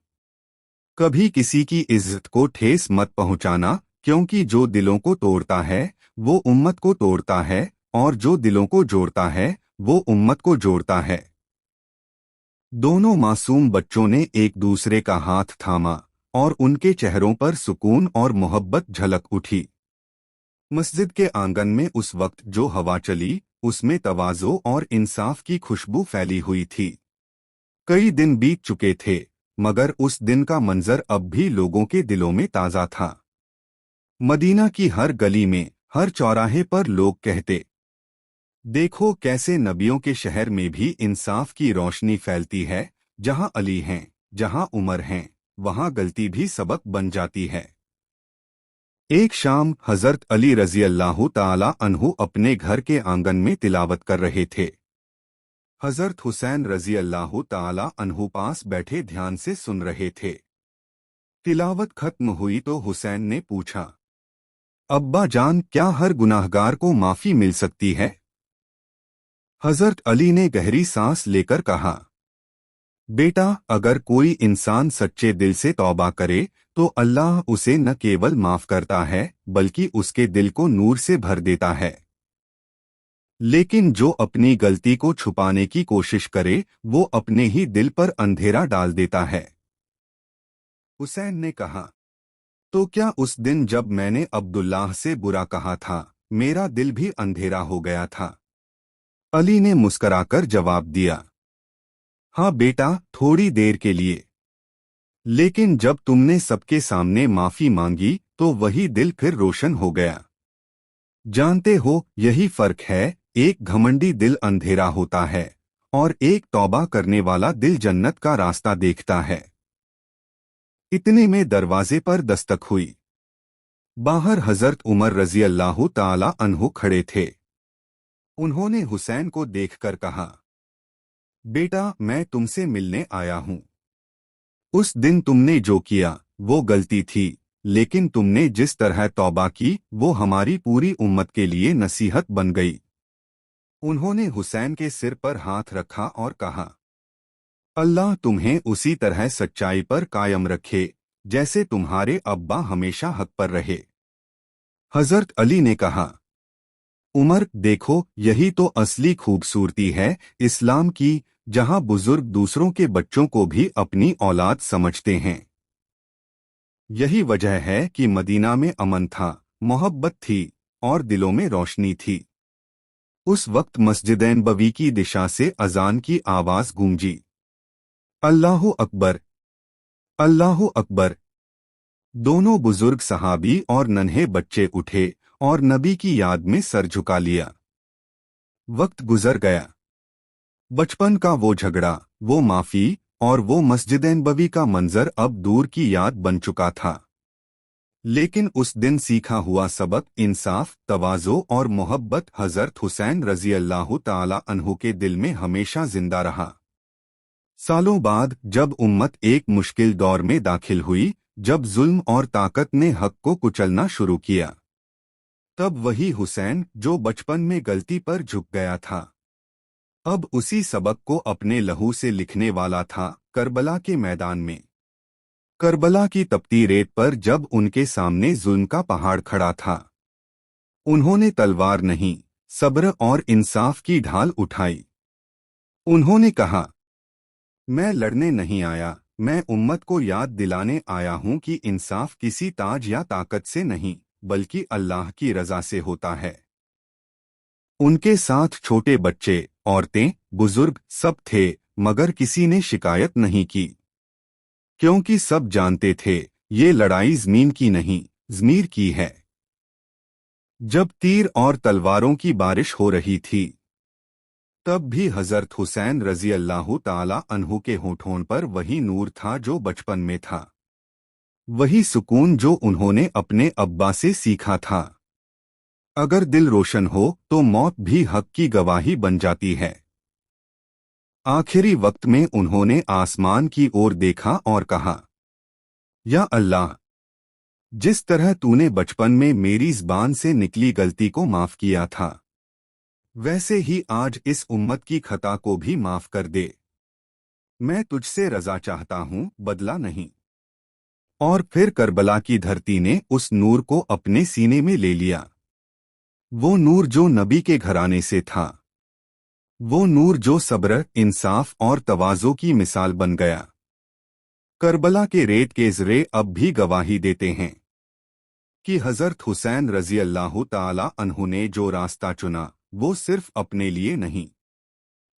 कभी किसी की इज्जत को ठेस मत पहुंचाना, क्योंकि जो दिलों को तोड़ता है वो उम्मत को तोड़ता है और जो दिलों को जोड़ता है वो उम्मत को जोड़ता है। दोनों मासूम बच्चों ने एक दूसरे का हाथ थामा और उनके चेहरों पर सुकून और मोहब्बत झलक उठी। मस्जिद के आंगन में उस वक्त जो हवा चली اس میں तवाज़ो और इंसाफ की खुशबू फैली हुई थी। कई दिन बीत चुके थे, मगर उस दिन का मंजर अब भी लोगों के दिलों में ताज़ा था। मदीना की हर गली में, हर चौराहे पर लोग कहते, देखो कैसे नबियों के शहर में भी इंसाफ की रोशनी फैलती है। जहां अली हैं, जहां उमर हैं, वहां गलती भी सबक बन जाती है। एक शाम हजरत अली रजी अल्लाह ताला अन्हु अपने घर के आंगन में तिलावत कर रहे थे। हजरत हुसैन रजी अल्लाह ताला अन्हु पास बैठे ध्यान से सुन रहे थे। तिलावत खत्म हुई तो हुसैन ने पूछा, अब्बा जान, क्या हर गुनाहगार को माफी मिल सकती है? हजरत अली ने गहरी सांस लेकर कहा, बेटा, अगर कोई इंसान सच्चे दिल से तौबा करे तो अल्लाह उसे न केवल माफ करता है बल्कि उसके दिल को नूर से भर देता है। लेकिन जो अपनी गलती को छुपाने की कोशिश करे वो अपने ही दिल पर अंधेरा डाल देता है। हुसैन ने कहा, तो क्या उस दिन जब मैंने अब्दुल्लाह से बुरा कहा था मेरा दिल भी अंधेरा हो गया था? अली ने मुस्कराकर जवाब दिया, हाँ बेटा, थोड़ी देर के लिए। लेकिन जब तुमने सबके सामने माफी मांगी तो वही दिल फिर रोशन हो गया। जानते हो, यही फर्क है, एक घमंडी दिल अंधेरा होता है और एक तौबा करने वाला दिल जन्नत का रास्ता देखता है। इतने में दरवाजे पर दस्तक हुई। बाहर हजरत उमर रजी अल्लाह ताला अन्हु खड़े थे। उन्होंने हुसैन को देखकर कहा, बेटा, मैं तुमसे मिलने आया हूं। उस दिन तुमने जो किया वो गलती थी, लेकिन तुमने जिस तरह तौबा की वो हमारी पूरी उम्मत के लिए नसीहत बन गई। उन्होंने हुसैन के सिर पर हाथ रखा और कहा, अल्लाह तुम्हें उसी तरह सच्चाई पर कायम रखे जैसे तुम्हारे अब्बा हमेशा हक पर रहे। हजरत अली ने कहा, उमर, देखो, यही तो असली खूबसूरती है इस्लाम की, जहां बुजुर्ग दूसरों के बच्चों को भी अपनी औलाद समझते हैं। यही वजह है कि मदीना में अमन था, मोहब्बत थी और दिलों में रोशनी थी। उस वक्त मस्जिदैन बवी की दिशा से अजान की आवाज गूंजी, अल्लाहु अकबर, अल्लाहु अकबर। दोनों बुजुर्ग सहाबी और नन्हे बच्चे उठे और नबी की याद में सर झुका लिया। वक्त गुजर गया। बचपन का वो झगड़ा, वो माफी और वो मस्जिदैन बवी का मंजर अब दूर की याद बन चुका था। लेकिन उस दिन सीखा हुआ सबक, इंसाफ, तवाज़ो और मोहब्बत हजरत हुसैन रजी अल्लाह ताला अन्हु के दिल में हमेशा जिंदा रहा। सालों बाद जब उम्मत एक मुश्किल दौर में दाखिल हुई, जब जुल्म और ताकत ने हक को कुचलना शुरू किया, तब वही हुसैन जो बचपन में गलती पर झुक गया था, अब उसी सबक को अपने लहू से लिखने वाला था। करबला के मैदान में, करबला की तपती रेत पर जब उनके सामने जुल्म का पहाड़ खड़ा था, उन्होंने तलवार नहीं, सब्र और इंसाफ की ढाल उठाई। उन्होंने कहा, मैं लड़ने नहीं आया, मैं उम्मत को याद दिलाने आया हूं कि इंसाफ किसी ताज या ताकत से नहीं बल्कि अल्लाह की रजा से होता है। उनके साथ छोटे बच्चे, औरतें, बुजुर्ग सब थे, मगर किसी ने शिकायत नहीं की, क्योंकि सब जानते थे ये लड़ाई ज़मीन की नहीं, ज़मीर की है। जब तीर और तलवारों की बारिश हो रही थी, तब भी हजरत हुसैन रजी अल्लाह ताला अन्हु के होठों पर वही नूर था जो बचपन में था, वही सुकून जो उन्होंने अपने अब्बा से सीखा था। अगर दिल रोशन हो तो मौत भी हक की गवाही बन जाती है। आखिरी वक्त में उन्होंने आसमान की ओर देखा और कहा, या अल्लाह, जिस तरह तूने बचपन में मेरी ज़बान से निकली गलती को माफ किया था, वैसे ही आज इस उम्मत की खता को भी माफ कर दे। मैं तुझसे रजा चाहता हूँ, बदला नहीं। और फिर करबला की धरती ने उस नूर को अपने सीने में ले लिया, वो नूर जो नबी के घराने से था, वो नूर जो सब्र, इंसाफ और तवाज़ो की मिसाल बन गया। करबला के रेत के ज़रे अब भी गवाही देते हैं कि हज़रत हुसैन रज़ी अल्लाह ताला अन्हु ने जो रास्ता चुना وہ صرف اپنے لیے نہیں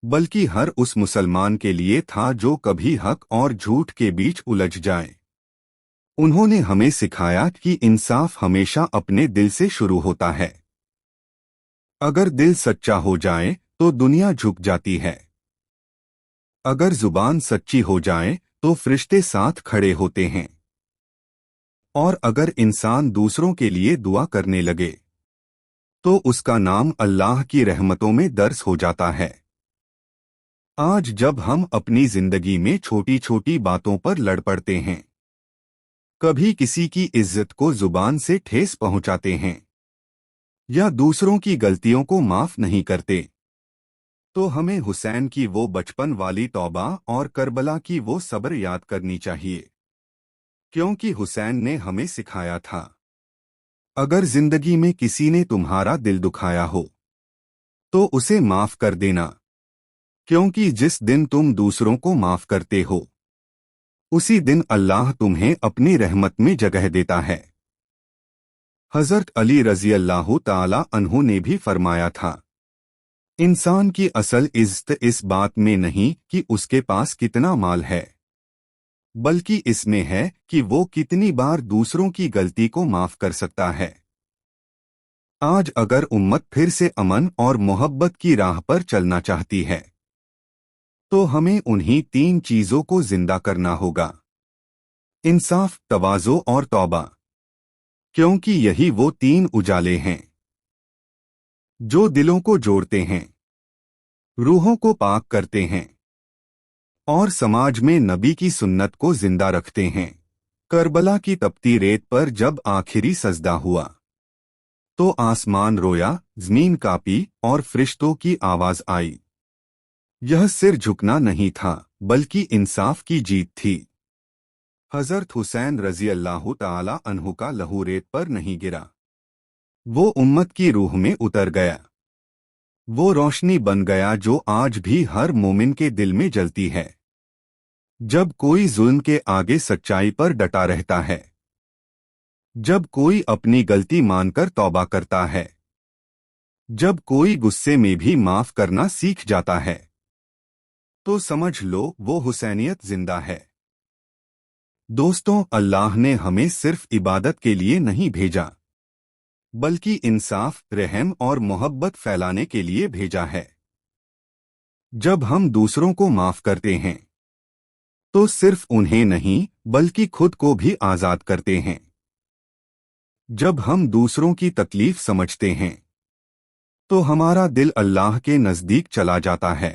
بلکہ ہر اس مسلمان کے لیے تھا جو کبھی حق اور جھوٹ کے بیچ الجھ جائے۔ انہوں نے ہمیں سکھایا کہ انصاف ہمیشہ اپنے دل سے شروع ہوتا ہے۔ اگر دل سچا ہو جائے تو دنیا جھک جاتی ہے۔ اگر زبان سچی ہو جائے تو فرشتے ساتھ کھڑے ہوتے ہیں۔ اور اگر انسان دوسروں کے لیے دعا کرنے لگے تو اس کا نام اللہ کی رحمتوں میں درج ہو جاتا ہے۔ آج جب ہم اپنی زندگی میں چھوٹی چھوٹی باتوں پر لڑ پڑتے ہیں، کبھی کسی کی عزت کو زبان سے ٹھیس پہنچاتے ہیں یا دوسروں کی غلطیوں کو معاف نہیں کرتے، تو ہمیں حسین کی وہ بچپن والی توبہ اور کربلا کی وہ صبر یاد کرنی چاہیے، کیونکہ حسین نے ہمیں سکھایا تھا، اگر زندگی میں کسی نے تمہارا دل دکھایا ہو تو اسے معاف کر دینا، کیونکہ جس دن تم دوسروں کو معاف کرتے ہو اسی دن اللہ تمہیں اپنی رحمت میں جگہ دیتا ہے۔ حضرت علی رضی اللہ تعالی عنہ نے بھی فرمایا تھا، انسان کی اصل عزت اس بات میں نہیں کہ اس کے پاس کتنا مال ہے، بلکہ اس میں ہے کہ وہ کتنی بار دوسروں کی غلطی کو معاف کر سکتا ہے۔ آج اگر امت پھر سے امن اور محبت کی راہ پر چلنا چاہتی ہے تو ہمیں انہی 3 چیزوں کو زندہ کرنا ہوگا: انصاف، تواضع اور توبہ، کیونکہ یہی وہ 3 اجالے ہیں جو دلوں کو جوڑتے ہیں، روحوں کو پاک کرتے ہیں اور سماج میں نبی کی سنت کو زندہ رکھتے ہیں۔ کربلا کی تپتی ریت پر جب آخری سجدہ ہوا تو آسمان رویا، زمین کانپی اور فرشتوں کی آواز آئی۔ یہ سر جھکنا نہیں تھا بلکہ انصاف کی جیت تھی۔ حضرت حسین رضی اللہ تعالی عنہ کا لہو ریت پر نہیں گرا، وہ امت کی روح میں اتر گیا، وہ روشنی بن گیا جو آج بھی ہر مومن کے دل میں جلتی ہے۔ جب کوئی ظلم کے آگے سچائی پر ڈٹا رہتا ہے، جب کوئی اپنی غلطی مان کر توبہ کرتا ہے، جب کوئی غصے میں بھی معاف کرنا سیکھ جاتا ہے، تو سمجھ لو وہ حسینیت زندہ ہے۔ دوستوں، اللہ نے ہمیں صرف عبادت کے لیے نہیں بھیجا بلکہ انصاف، رحم اور محبت پھیلانے کے لیے بھیجا ہے۔ جب ہم دوسروں کو معاف کرتے ہیں تو صرف انہیں نہیں بلکہ خود کو بھی آزاد کرتے ہیں۔ جب ہم دوسروں کی تکلیف سمجھتے ہیں تو ہمارا دل اللہ کے نزدیک چلا جاتا ہے،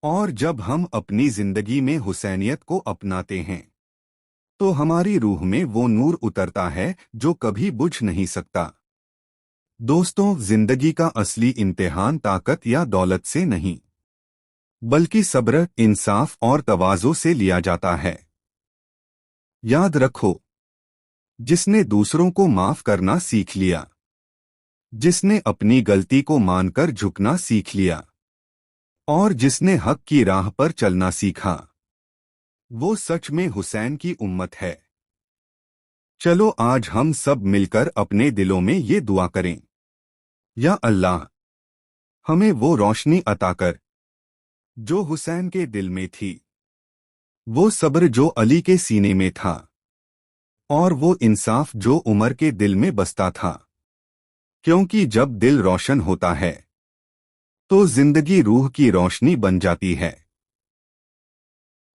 اور جب ہم اپنی زندگی میں حسینیت کو اپناتے ہیں تو ہماری روح میں وہ نور اترتا ہے جو کبھی بجھ نہیں سکتا۔ دوستوں، زندگی کا اصلی امتحان طاقت یا دولت سے نہیں بلکہ صبر، انصاف اور تواضع سے لیا جاتا ہے۔ یاد رکھو، جس نے دوسروں کو معاف کرنا سیکھ لیا، جس نے اپنی غلطی کو مان کر جھکنا سیکھ لیا اور جس نے حق کی راہ پر چلنا سیکھا، وہ سچ میں حسین کی امت ہے۔ چلو آج ہم سب مل کر اپنے دلوں میں یہ دعا کریں، یا اللہ، ہمیں وہ روشنی عطا کر جو حسین کے دل میں تھی، وہ صبر جو علی کے سینے میں تھا، اور وہ انصاف جو عمر کے دل میں بستا تھا، کیونکہ جب دل روشن ہوتا ہے تو زندگی روح کی روشنی بن جاتی ہے۔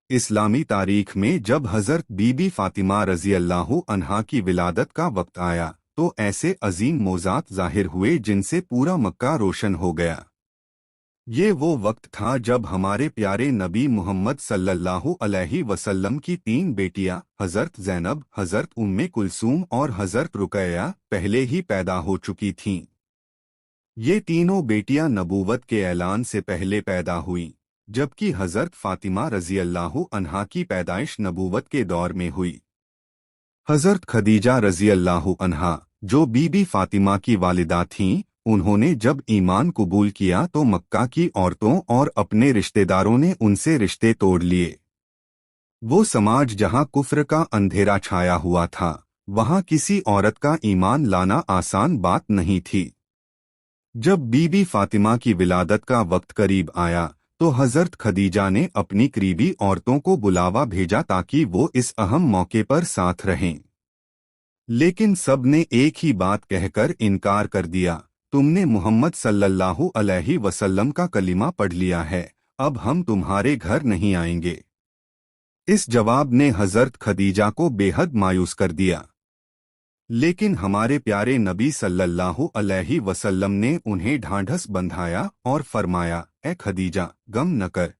اسلامی تاریخ میں جب حضرت بی بی فاطمہ رضی اللہ عنہا کی ولادت کا وقت آیا تو ایسے عظیم معجزات ظاہر ہوئے جن سے پورا مکہ روشن ہو گیا۔ یہ وہ وقت تھا جب ہمارے پیارے نبی محمد صلی اللہ علیہ وسلم کی 3 بیٹیاں حضرت زینب، حضرت ام کلثوم اور حضرت رقیہ پہلے ہی پیدا ہو چکی تھیں۔ یہ تینوں بیٹیاں نبوت کے اعلان سے پہلے پیدا ہوئیں، جبکہ حضرت فاطمہ رضی اللہ عنہا کی پیدائش نبوت کے دور میں ہوئی۔ حضرت خدیجہ رضی اللہ عنہا، جو بی بی فاطمہ کی والدہ تھیں، انہوں نے جب ایمان قبول کیا تو مکہ کی عورتوں اور اپنے رشتہ داروں نے ان سے رشتے توڑ لیے۔ وہ سماج جہاں کفر کا اندھیرا چھایا ہوا تھا، وہاں کسی عورت کا ایمان لانا آسان بات نہیں تھی۔ जब बीबी फातिमा की विलादत का वक्त करीब आया तो हजरत खदीजा ने अपनी करीबी औरतों को बुलावा भेजा ताकि वो इस अहम मौके पर साथ रहें। लेकिन सब ने एक ही बात कहकर इनकार कर दिया, तुमने मोहम्मद सल्लल्लाहु अलैहि वसल्लम का कलिमा पढ़ लिया है, अब हम तुम्हारे घर नहीं आएंगे। इस जवाब ने हजरत खदीजा को बेहद मायूस कर दिया। लेकिन हमारे प्यारे नबी सल्लल्लाहु अलैहि वसल्लम ने उन्हें ढांढस बंधाया और फरमाया, ए खदीजा, गम न कर,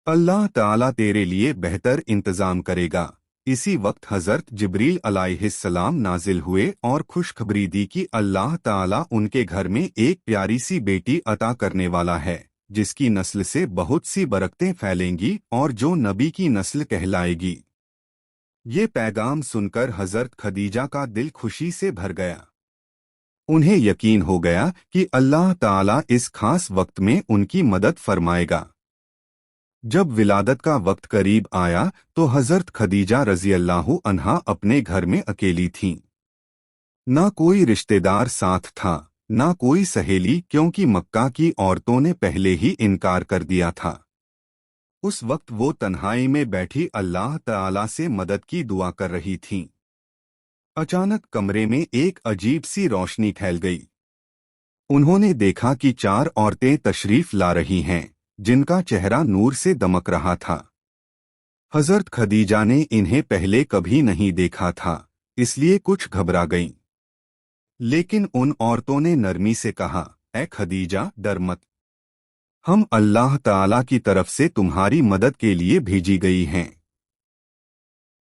अल्लाह ताला तेरे लिए बेहतर इंतजाम करेगा। इसी वक्त हजरत जिब्रील अलैहिस्सलाम नाजिल हुए और खुशखबरी दी कि अल्लाह ताला उनके घर में एक प्यारी सी बेटी अता करने वाला है, जिसकी नस्ल से बहुत सी बरकतें फैलेंगी और जो नबी की नस्ल कहलाएगी। ये पैगाम सुनकर हजरत खदीजा का दिल खुशी से भर गया। उन्हें यकीन हो गया कि अल्लाह ताला इस खास वक्त में उनकी मदद फरमाएगा। जब विलादत का वक्त करीब आया तो हजरत खदीजा रज़ी अल्लाहु अन्हा अपने घर में अकेली थीं। ना कोई रिश्तेदार साथ था, ना कोई सहेली, क्योंकि मक्का की औरतों ने पहले ही इनकार कर दिया था। उस वक्त वो तन्हाई में बैठी अल्लाह ताला से मदद की दुआ कर रही थीं। अचानक कमरे में एक अजीब सी रोशनी फैल गई। उन्होंने देखा कि 4 औरतें तशरीफ ला रही हैं, जिनका चेहरा नूर से दमक रहा था। हजरत खदीजा ने इन्हें पहले कभी नहीं देखा था, इसलिए कुछ घबरा गईं। लेकिन उन औरतों ने नरमी से कहा, ए खदीजा, डर मत, हम अल्लाह ताला की तरफ से तुम्हारी मदद के लिए भेजी गई हैं।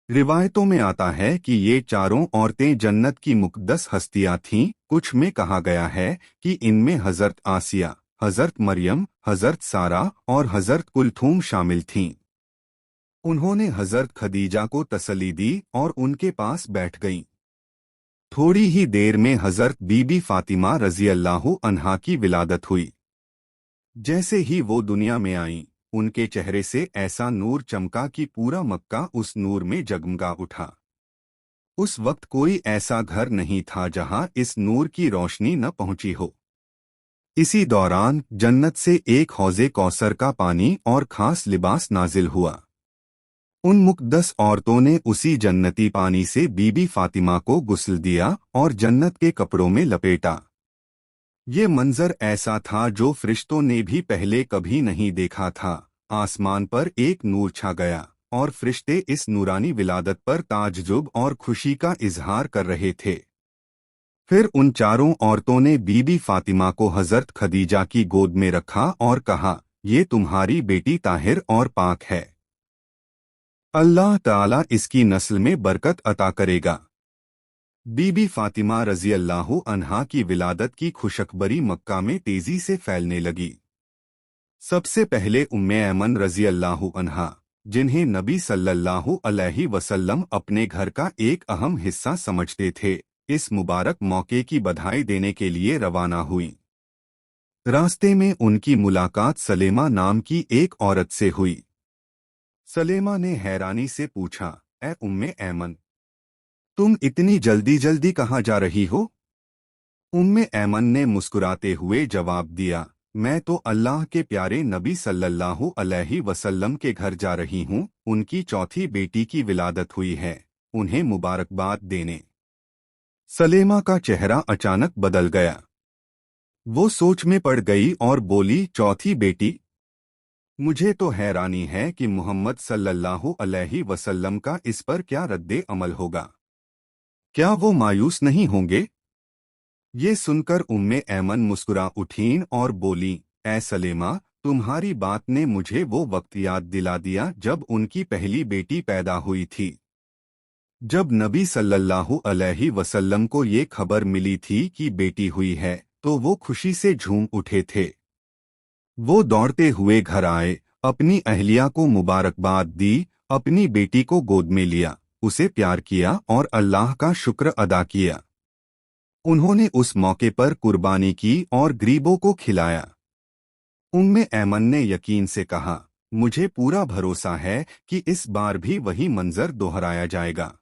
रिवायतों में आता है कि ये चारों औरतें जन्नत की मुक़द्दस हस्तियां थीं। कुछ में कहा गया है कि इनमें हजरत आसिया, हजरत मरियम, हजरत सारा और हजरत कुलथूम शामिल थीं। उन्होंने हजरत खदीजा को तसल्ली दी और उनके पास बैठ गईं। थोड़ी ही देर में हजरत बीबी फातिमा रज़ी अल्लाहु अन्हा की विलादत हुई। जैसे ही वो दुनिया में आईं, उनके चेहरे से ऐसा नूर चमका कि पूरा मक्का उस नूर में जगमगा उठा। उस वक्त कोई ऐसा घर नहीं था जहां इस नूर की रोशनी न पहुंची हो। इसी दौरान जन्नत से एक हौज़े कौसर का पानी और खास लिबास नाजिल हुआ। उन मुक़द्दस औरतों ने उसी जन्नती पानी से बीबी फातिमा को गुस्ल दिया और जन्नत के कपड़ों में लपेटा। ये मंजर ऐसा था जो फरिश्तों ने भी पहले कभी नहीं देखा था। आसमान पर एक नूर छा गया और फरिश्ते इस नूरानी विलादत पर ताज्जुब और खुशी का इजहार कर रहे थे। फिर उन चारों औरतों ने बीबी फातिमा को हजरत खदीजा की गोद में रखा और कहा, ये तुम्हारी बेटी ताहिर और पाक है, अल्लाह ताला इसकी नस्ल में बरकत अता करेगा। बीबी फातिमा रज़ी अल्लाहु अन्हा की विलादत की खुशखबरी मक्का में तेजी से फैलने लगी। सबसे पहले उम्मे ऐमन रज़ी अल्लाहु अन्हा, जिन्हें नबी सल्लल्लाहु अलैहि वसल्लम अपने घर का एक अहम हिस्सा समझते थे, इस मुबारक मौके की बधाई देने के लिए रवाना हुई। रास्ते में उनकी मुलाकात सलेमा नाम की एक औरत से हुई। सलेमा ने हैरानी से पूछा, ए उम्मे ऐमन, तुम इतनी जल्दी जल्दी कहाँ जा रही हो? उम्मे ऐमन ने मुस्कुराते हुए जवाब दिया, मैं तो अल्लाह के प्यारे नबी सल्लल्लाहु अलैहि वसल्लम के घर जा रही हूँ। उनकी चौथी बेटी की विलादत हुई है, उन्हें मुबारकबाद देने। सलेमा का चेहरा अचानक बदल गया। वो सोच में पड़ गई और बोली, चौथी बेटी? मुझे तो हैरानी है कि मोहम्मद सल्लल्लाहु अलैहि वसल्लम का इस पर क्या रद्दे अमल होगा। क्या वो मायूस नहीं होंगे? ये सुनकर उम्मे ऐमन मुस्कुरा उठीं और बोली, ए सलेमा, तुम्हारी बात ने मुझे वो वक्त याद दिला दिया जब उनकी पहली बेटी पैदा हुई थी। जब नबी सल्लल्लाहु अलैहि वसल्लम को ये खबर मिली थी कि बेटी हुई है, तो वो खुशी से झूम उठे थे। वो दौड़ते हुए घर आए, अपनी अहलिया को मुबारकबाद दी, अपनी बेटी को गोद में लिया, उसे प्यार किया और अल्लाह का शुक्र अदा किया। उन्होंने उस मौके पर कुर्बानी की और गरीबों को खिलाया। उम्मे ऐमन ने यकीन से कहा, मुझे पूरा भरोसा है कि इस बार भी वही मंजर दोहराया जाएगा।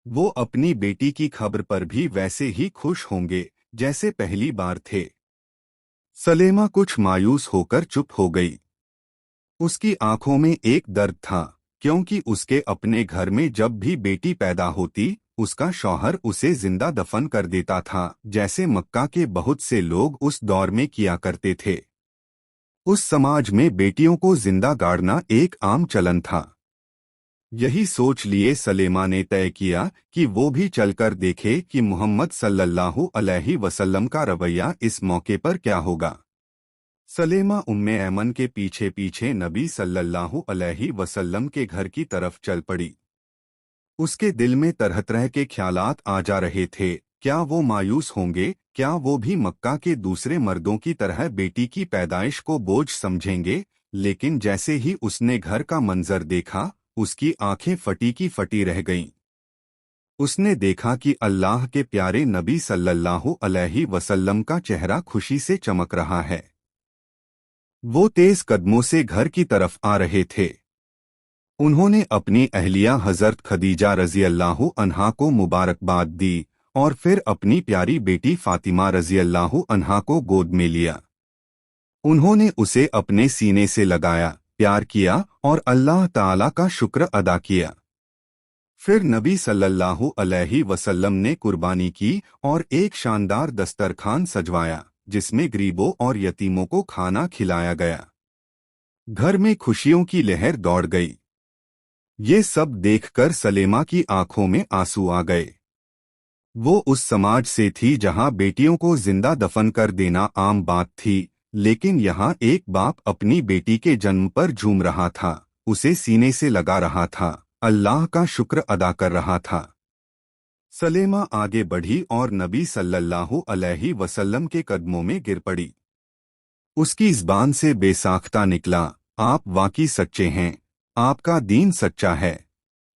वो अपनी बेटी की खबर पर भी वैसे ही खुश होंगे जैसे पहली बार थे। सलेमा कुछ मायूस होकर चुप हो गई। उसकी आंखों में एक दर्द था, क्योंकि उसके अपने घर में जब भी बेटी पैदा होती, उसका शौहर उसे जिंदा दफन कर देता था, जैसे मक्का के बहुत से लोग उस दौर में किया करते थे। उस समाज में बेटियों को जिंदा गाड़ना एक आम चलन था। यही सोच लिए सलेमा ने तय किया कि वो भी चलकर देखे कि मोहम्मद सल्लल्लाहु अलैहि वसल्लम का रवैया इस मौके पर क्या होगा। सलेमा उम्मे ऐमन के पीछे पीछे नबी सल्लल्लाहु अलैहि वसल्लम के घर की तरफ चल पड़ी। उसके दिल में तरह तरह के ख्यालात आ जा रहे थे। क्या वो मायूस होंगे? क्या वो भी मक्का के दूसरे मर्दों की तरह बेटी की पैदाइश को बोझ समझेंगे? लेकिन जैसे ही उसने घर का मंजर देखा, उसकी आंखें फटी की फटी रह गईं। उसने देखा कि अल्लाह के प्यारे नबी सल्लल्लाहु अलैहि वसल्लम का चेहरा खुशी से चमक रहा है। वो तेज कदमों से घर की तरफ आ रहे थे। उन्होंने अपनी अहलिया हजरत खदीजा रजी अल्लाह अन्हा को मुबारकबाद दी और फिर अपनी प्यारी बेटी फातिमा रजी अल्लाह अन्हा को गोद में लिया। उन्होंने उसे अपने सीने से लगाया, प्यार किया और अल्लाह ताला का शुक्र अदा किया। फिर नबी सल्लल्लाहु अलैहि वसल्लम ने कुर्बानी की और एक शानदार दस्तरखान सजवाया, जिसमें गरीबों और यतीमों को खाना खिलाया गया। घर में खुशियों की लहर दौड़ गई। ये सब देखकर सलेमा की आंखों में आंसू आ गए। वो उस समाज से थी जहां बेटियों को जिंदा दफन कर देना आम बात थी, लेकिन यहाँ एक बाप अपनी बेटी के जन्म पर झूम रहा था, उसे सीने से लगा रहा था, अल्लाह का शुक्र अदा कर रहा था। सलेमा आगे बढ़ी और नबी सल्लल्लाहु अलैहि वसल्लम के कदमों में गिर पड़ी। उसकी ज़बान से बेसाख्ता निकला, आप वाकई सच्चे हैं, आपका दीन सच्चा है।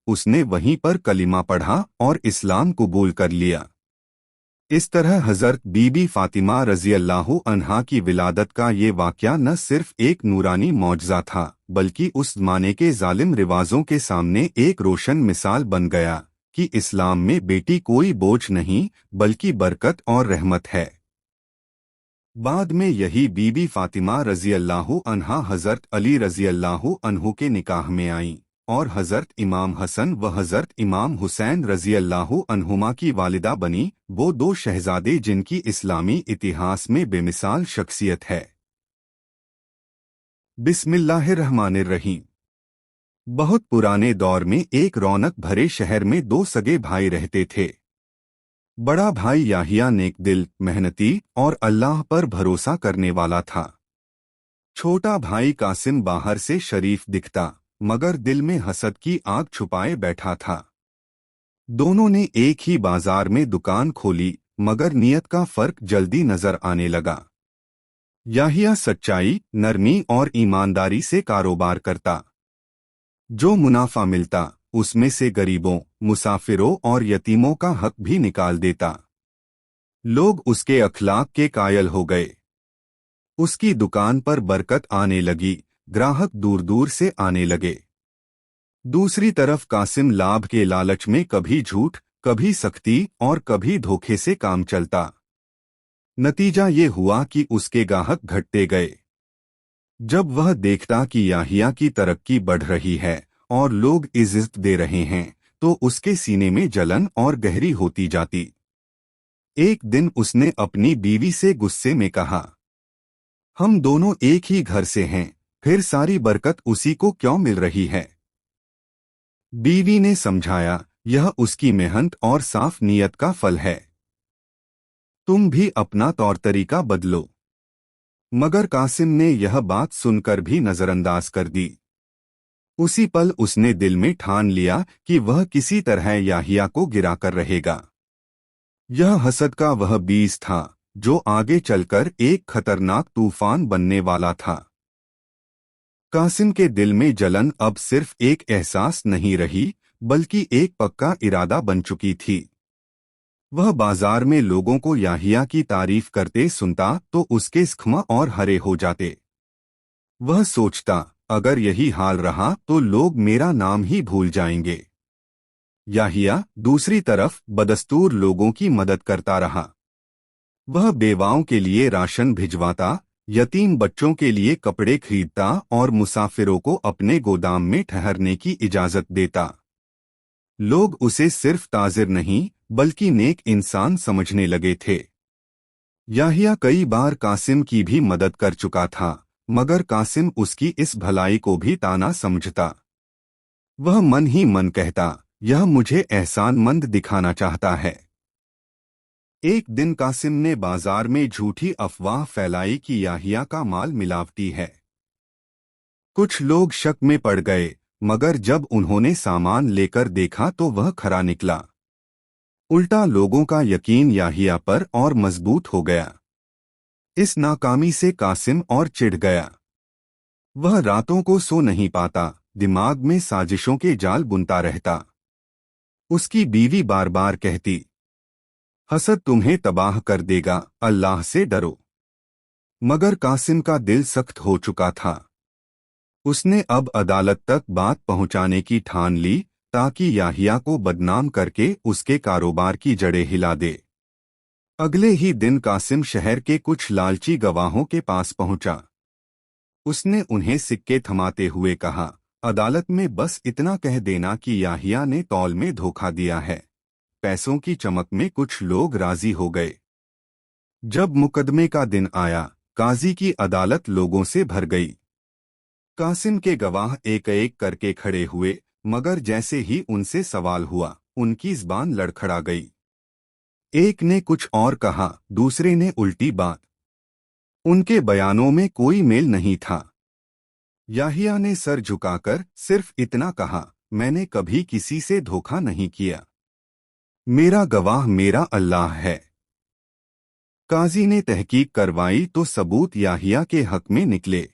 उसने वहीं पर कलिमा पढ़ा और इस्लाम कबूल कर लिया। इस तरह हज़रत बीबी फातिमा रज़ी अल्लाहु अन्हा की विलादत का ये वाक़या न सिर्फ एक नूरानी मौजज़ा था, बल्कि उस ज़माने के जालिम रिवाजों के सामने एक रोशन मिसाल बन गया कि इस्लाम में बेटी कोई बोझ नहीं, बल्कि बरकत और रहमत है। बाद में यही बीबी फातिमा रज़ी अल्लाहु अन्हा हज़रत अली रज़ी अल्लाहु अन्हु के निकाह में आईं और हज़रत इमाम हसन व हज़रत इमाम हुसैन रज़ी अल्लाहु अन्हुमा की वालिदा बनी, वो दो शहजादे जिनकी इस्लामी इतिहास में बेमिसाल शख्सियत है। बिस्मिल्लाहिर्रहमानिर्रहीम। बहुत पुराने दौर में एक रौनक भरे शहर में दो सगे भाई रहते थे। बड़ा भाई याहिया नेक दिल, मेहनती और अल्लाह पर भरोसा करने वाला था। छोटा भाई कासिम बाहर से शरीफ दिखता, मगर दिल में हसद की आग छुपाए बैठा था। दोनों ने एक ही बाजार में दुकान खोली, मगर नियत का फर्क जल्दी नजर आने लगा। याहिया सच्चाई, नरमी और ईमानदारी से कारोबार करता। जो मुनाफा मिलता, उसमें से गरीबों, मुसाफिरों और यतीमों का हक भी निकाल देता। लोग उसके अखलाक के कायल हो गए। उसकी दुकान पर बरकत आने लगी, ग्राहक दूर दूर से आने लगे। दूसरी तरफ कासिम लाभ के लालच में कभी झूठ, कभी सख्ती और कभी धोखे से काम चलता। नतीजा ये हुआ कि उसके गाहक घटते गए। जब वह देखता कि याहिया की तरक्की बढ़ रही है और लोग इज्जत दे रहे हैं, तो उसके सीने में जलन और गहरी होती जाती। एक दिन उसने अपनी बीवी से गुस्से में कहा, हम दोनों एक ही घर से हैं, फिर सारी बरकत उसी को क्यों मिल रही है? बीवी ने समझाया, यह उसकी मेहनत और साफ नीयत का फल है। तुम भी अपना तौर तरीका बदलो। मगर कासिम ने यह बात सुनकर भी नजरअंदाज कर दी। उसी पल उसने दिल में ठान लिया कि वह किसी तरह याहिया को गिराकर रहेगा। यह हसद का वह बीज था जो आगे चलकर एक खतरनाक तूफान बनने वाला था। कासिम के दिल में जलन अब सिर्फ एक एहसास नहीं रही, बल्कि एक पक्का इरादा बन चुकी थी। वह बाजार में लोगों को याहिया की तारीफ करते सुनता तो उसके ज़ख्म और हरे हो जाते। वह सोचता, अगर यही हाल रहा तो लोग मेरा नाम ही भूल जाएंगे। याहिया दूसरी तरफ बदस्तूर लोगों की मदद करता रहा। वह बेवाओं के लिए राशन भिजवाता, यतीम बच्चों के लिए कपड़े खरीदता और मुसाफिरों को अपने गोदाम में ठहरने की इजाजत देता। लोग उसे सिर्फ ताजिर नहीं बल्कि नेक इंसान समझने लगे थे। याहिया कई बार कासिम की भी मदद कर चुका था, मगर कासिम उसकी इस भलाई को भी ताना समझता। वह मन ही मन कहता, यह मुझे एहसानमंद दिखाना चाहता है। एक दिन कासिम ने बाजार में झूठी अफवाह फैलाई कि याहिया का माल मिलावटी है। कुछ लोग शक में पड़ गए, मगर जब उन्होंने सामान लेकर देखा तो वह खरा निकला। उल्टा लोगों का यकीन याहिया पर और मजबूत हो गया। इस नाकामी से कासिम और चिढ़ गया। वह रातों को सो नहीं पाता, दिमाग में साजिशों के जाल बुनता रहता। उसकी बीवी बार बार कहती, हसद तुम्हें तबाह कर देगा, अल्लाह से डरो। मगर कासिम का दिल सख्त हो चुका था। उसने अब अदालत तक बात पहुंचाने की ठान ली, ताकि याहिया को बदनाम करके उसके कारोबार की जड़ें हिला दे। अगले ही दिन कासिम शहर के कुछ लालची गवाहों के पास पहुंचा। उसने उन्हें सिक्के थमाते हुए कहा, अदालत में बस इतना कह देना कि याहिया ने तौल में धोखा दिया है। पैसों की चमक में कुछ लोग राजी हो गए। जब मुकदमे का दिन आया, काजी की अदालत लोगों से भर गई। कासिम के गवाह एक एक करके खड़े हुए, मगर जैसे ही उनसे सवाल हुआ, उनकी ज़बान लड़खड़ा गई। एक ने कुछ और कहा, दूसरे ने उल्टी बात। उनके बयानों में कोई मेल नहीं था। याहिया ने सर झुकाकर सिर्फ इतना कहा, मैंने कभी किसी से धोखा नहीं किया। मेरा गवाह मेरा अल्लाह है। काजी ने तहकीक करवाई तो सबूत याहिया के हक में निकले।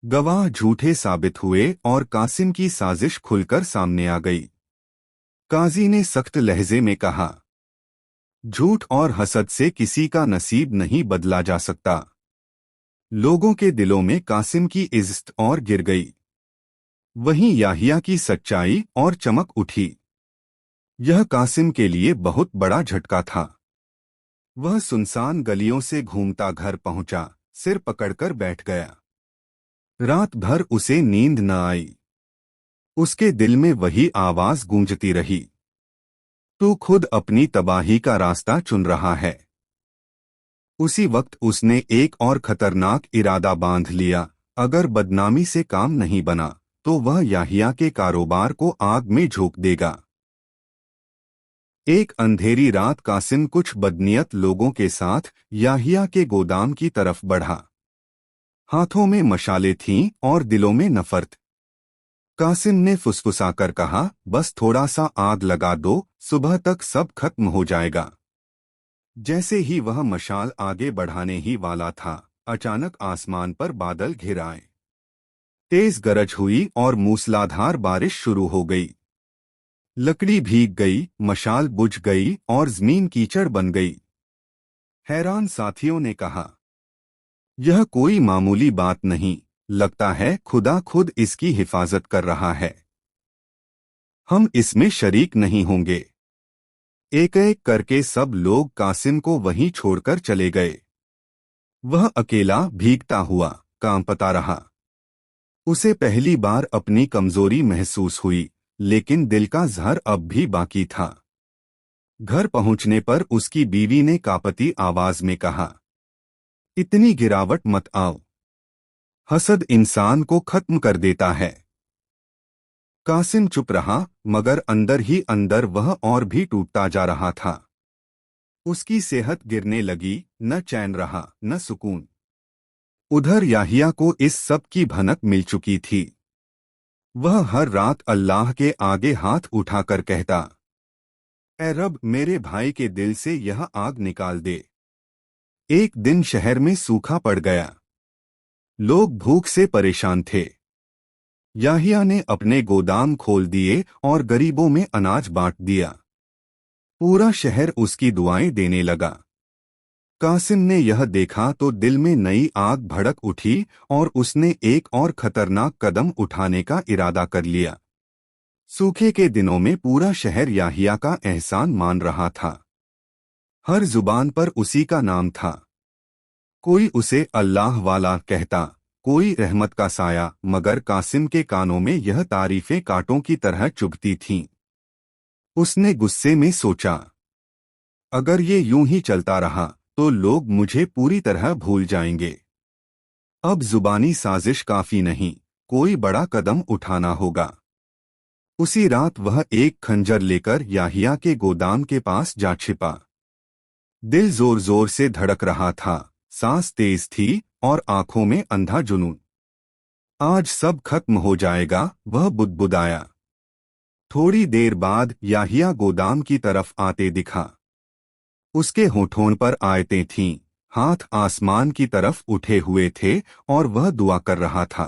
गवाह झूठे साबित हुए और कासिम की साजिश खुलकर सामने आ गई। काजी ने सख्त लहजे में कहा, झूठ और हसद से किसी का नसीब नहीं बदला जा सकता। लोगों के दिलों में कासिम की इज्जत और गिर गई। वहीं याहिया की सच्चाई और चमक उठी। यह कासिम के लिए बहुत बड़ा झटका था। वह सुनसान गलियों से घूमता घर पहुंचा, सिर पकड़कर बैठ गया। रात भर उसे नींद न आई। उसके दिल में वही आवाज गूंजती रही, तू खुद अपनी तबाही का रास्ता चुन रहा है। उसी वक्त उसने एक और खतरनाक इरादा बांध लिया। अगर बदनामी से काम नहीं बना तो वह याहिया के कारोबार को आग में झोंक देगा। एक अंधेरी रात कासिम कुछ बदनीयत लोगों के साथ याहिया के गोदाम की तरफ बढ़ा। हाथों में मशालें थीं और दिलों में नफरत। कासिम ने फुसफुसाकर कहा, बस थोड़ा सा आग लगा दो, सुबह तक सब खत्म हो जाएगा। जैसे ही वह मशाल आगे बढ़ाने ही वाला था, अचानक आसमान पर बादल घिर आए। तेज गरज हुई और मूसलाधार बारिश शुरू हो गई। लकड़ी भीग गई, मशाल बुझ गई और जमीन कीचड़ बन गई। हैरान साथियों ने कहा, यह कोई मामूली बात नहीं, लगता है खुदा खुद इसकी हिफाजत कर रहा है। हम इसमें शरीक नहीं होंगे। एक एक करके सब लोग कासिम को वहीं छोड़कर चले गए। वह अकेला भीगता हुआ कांपता रहा। उसे पहली बार अपनी कमजोरी महसूस हुई, लेकिन दिल का जहर अब भी बाकी था। घर पहुंचने पर उसकी बीवी ने कांपती आवाज में कहा, इतनी गिरावट मत आओ। हसद इंसान को खत्म कर देता है। कासिम चुप रहा, मगर अंदर ही अंदर वह और भी टूटता जा रहा था। उसकी सेहत गिरने लगी, न चैन रहा न सुकून। उधर याहिया को इस सब की भनक मिल चुकी थी। वह हर रात अल्लाह के आगे हाथ उठाकर कहता, ऐ रब, मेरे भाई के दिल से यह आग निकाल दे। एक दिन शहर में सूखा पड़ गया। लोग भूख से परेशान थे। याहिया ने अपने गोदाम खोल दिए और गरीबों में अनाज बांट दिया। पूरा शहर उसकी दुआएं देने लगा। कासिम ने यह देखा तो दिल में नई आग भड़क उठी और उसने एक और खतरनाक कदम उठाने का इरादा कर लिया। सूखे के दिनों में पूरा शहर याहिया का एहसान मान रहा था। हर जुबान पर उसी का नाम था। कोई उसे अल्लाह वाला कहता, कोई रहमत का साया, मगर कासिम के कानों में यह तारीफें कांटों की तरह चुभती थीं। उसने गुस्से में सोचा, अगर ये यूं ही चलता रहा तो लोग मुझे पूरी तरह भूल जाएंगे। अब जुबानी साजिश काफी नहीं, कोई बड़ा कदम उठाना होगा। उसी रात वह एक खंजर लेकर याहिया के गोदाम के पास जा छिपा। दिल जोर जोर से धड़क रहा था, सांस तेज थी और आंखों में अंधा जुनून। आज सब खत्म हो जाएगा, वह बुदबुदाया। थोड़ी देर बाद याहिया गोदाम की तरफ आते दिखा। उसके होठों पर आयतें थीं, हाथ आसमान की तरफ उठे हुए थे और वह दुआ कर रहा था।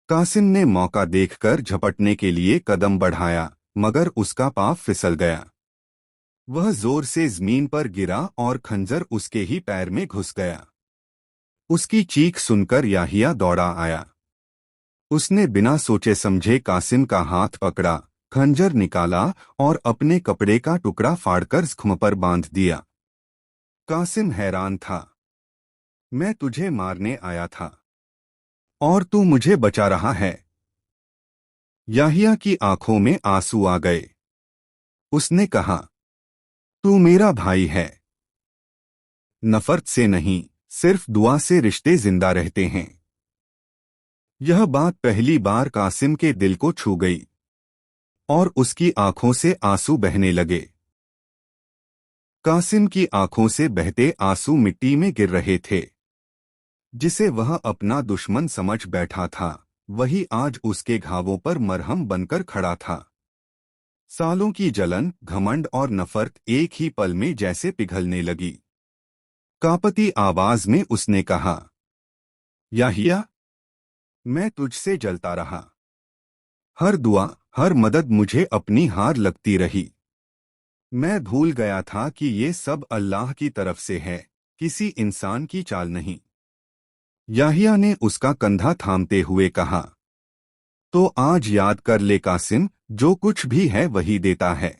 कासिम ने मौका देखकर झपटने के लिए कदम बढ़ाया, मगर उसका पांव फिसल गया। वह जोर से जमीन पर गिरा और खंजर उसके ही पैर में घुस गया। उसकी चीख सुनकर याहिया दौड़ा आया। उसने बिना सोचे समझे कासिम का हाथ पकड़ा, खंजर निकाला और अपने कपड़े का टुकड़ा फाड़कर जख्म पर बांध दिया। कासिम हैरान था। मैं तुझे मारने आया था और तू मुझे बचा रहा है। याहिया की आंखों में आंसू आ गए। उसने कहा, तू मेरा भाई है। नफरत से नहीं, सिर्फ दुआ से रिश्ते जिंदा रहते हैं। यह बात पहली बार कासिम के दिल को छू गई और उसकी आंखों से आंसू बहने लगे। कासिम की आंखों से बहते आंसू मिट्टी में गिर रहे थे। जिसे वह अपना दुश्मन समझ बैठा था, वही आज उसके घावों पर मरहम बनकर खड़ा था। सालों की जलन, घमंड और नफरत एक ही पल में जैसे पिघलने लगी। कांपती आवाज में उसने कहा, याहिया, मैं तुझसे जलता रहा। हर दुआ, हर मदद मुझे अपनी हार लगती रही। मैं भूल गया था कि ये सब अल्लाह की तरफ से है, किसी इंसान की चाल नहीं। याहिया ने उसका कंधा थामते हुए कहा, तो आज याद कर ले कासिम, जो कुछ भी है वही देता है।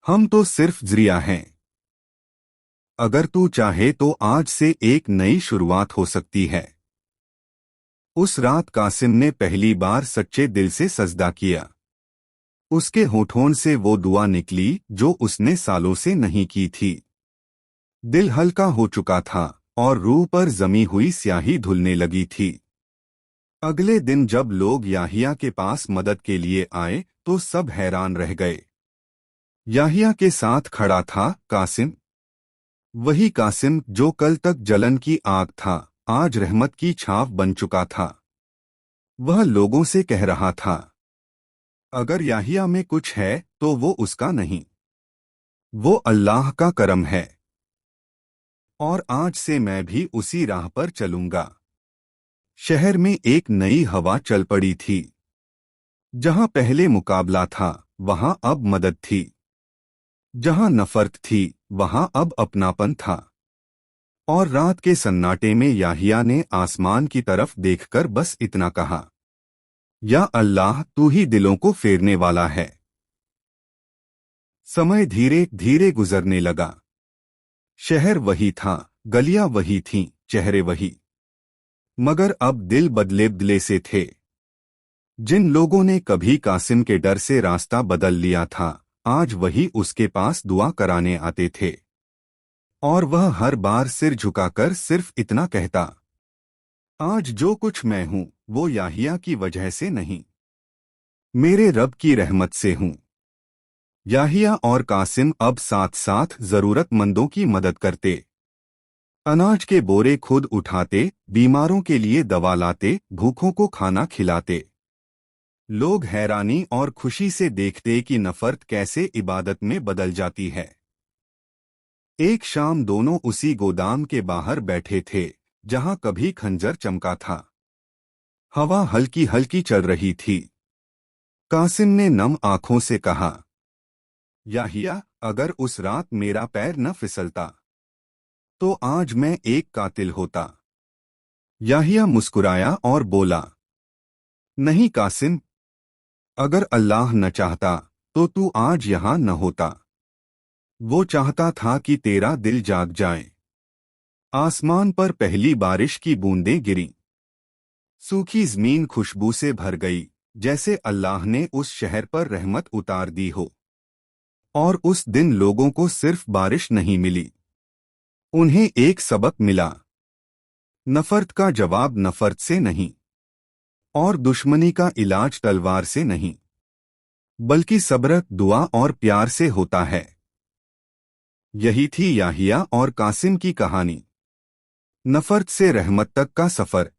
हम तो सिर्फ जरिया हैं। अगर तू चाहे तो आज से एक नई शुरुआत हो सकती है। उस रात कासिम ने पहली बार सच्चे दिल से सजदा किया। उसके होठों से वो दुआ निकली जो उसने सालों से नहीं की थी। दिल हल्का हो चुका था और रूह पर जमी हुई स्याही धुलने लगी थी। अगले दिन जब लोग याहिया के पास मदद के लिए आए तो सब हैरान रह गए। याहिया के साथ खड़ा था कासिम। वही कासिम जो कल तक जलन की आग था, आज रहमत की छाव बन चुका था। वह लोगों से कह रहा था, अगर याहिया में कुछ है तो वो उसका नहीं, वो अल्लाह का करम है। और आज से मैं भी उसी राह पर चलूंगा। शहर में एक नई हवा चल पड़ी थी। जहां पहले मुकाबला था, वहां अब मदद थी। जहां नफरत थी, वहां अब अपनापन था। और रात के सन्नाटे में याहिया ने आसमान की तरफ देखकर बस इतना कहा, या अल्लाह, तू ही दिलों को फेरने वाला है। समय धीरे धीरे गुजरने लगा। शहर वही था, गलियां वही थीं, चेहरे वही। मगर अब दिल बदले बदले से थे। जिन लोगों ने कभी कासिम के डर से रास्ता बदल लिया था, आज वही उसके पास दुआ कराने आते थे। और वह हर बार सिर झुकाकर सिर्फ इतना कहता, आज जो कुछ मैं हूं वो याहिया की वजह से नहीं, मेरे रब की रहमत से हूं। याहिया और कासिम अब साथ साथ जरूरतमंदों की मदद करते। अनाज के बोरे खुद उठाते, बीमारों के लिए दवा लाते, भूखों को खाना खिलाते। लोग हैरानी और खुशी से देखते कि नफरत कैसे इबादत में बदल जाती है। एक शाम दोनों उसी गोदाम के बाहर बैठे थे जहां कभी खंजर चमका था। हवा हल्की हल्की चल रही थी। कासिम ने नम आंखों से कहा, याहिया, अगर उस रात मेरा पैर न फिसलता तो आज मैं एक कातिल होता। याहिया मुस्कुराया और बोला, नहीं कासिम, अगर अल्लाह न चाहता तो तू आज यहां न होता। वो चाहता था कि तेरा दिल जाग जाए। आसमान पर पहली बारिश की बूंदें गिरी। सूखी जमीन खुशबू से भर गई, जैसे अल्लाह ने उस शहर पर रहमत उतार दी हो। और उस दिन लोगों को सिर्फ बारिश नहीं मिली, उन्हें एक सबक मिला। नफरत का जवाब नफरत से नहीं, और दुश्मनी का इलाज तलवार से नहीं, बल्कि सब्र, दुआ और प्यार से होता है। यही थी याहिया और कासिम की कहानी, नफरत से रहमत तक का सफर।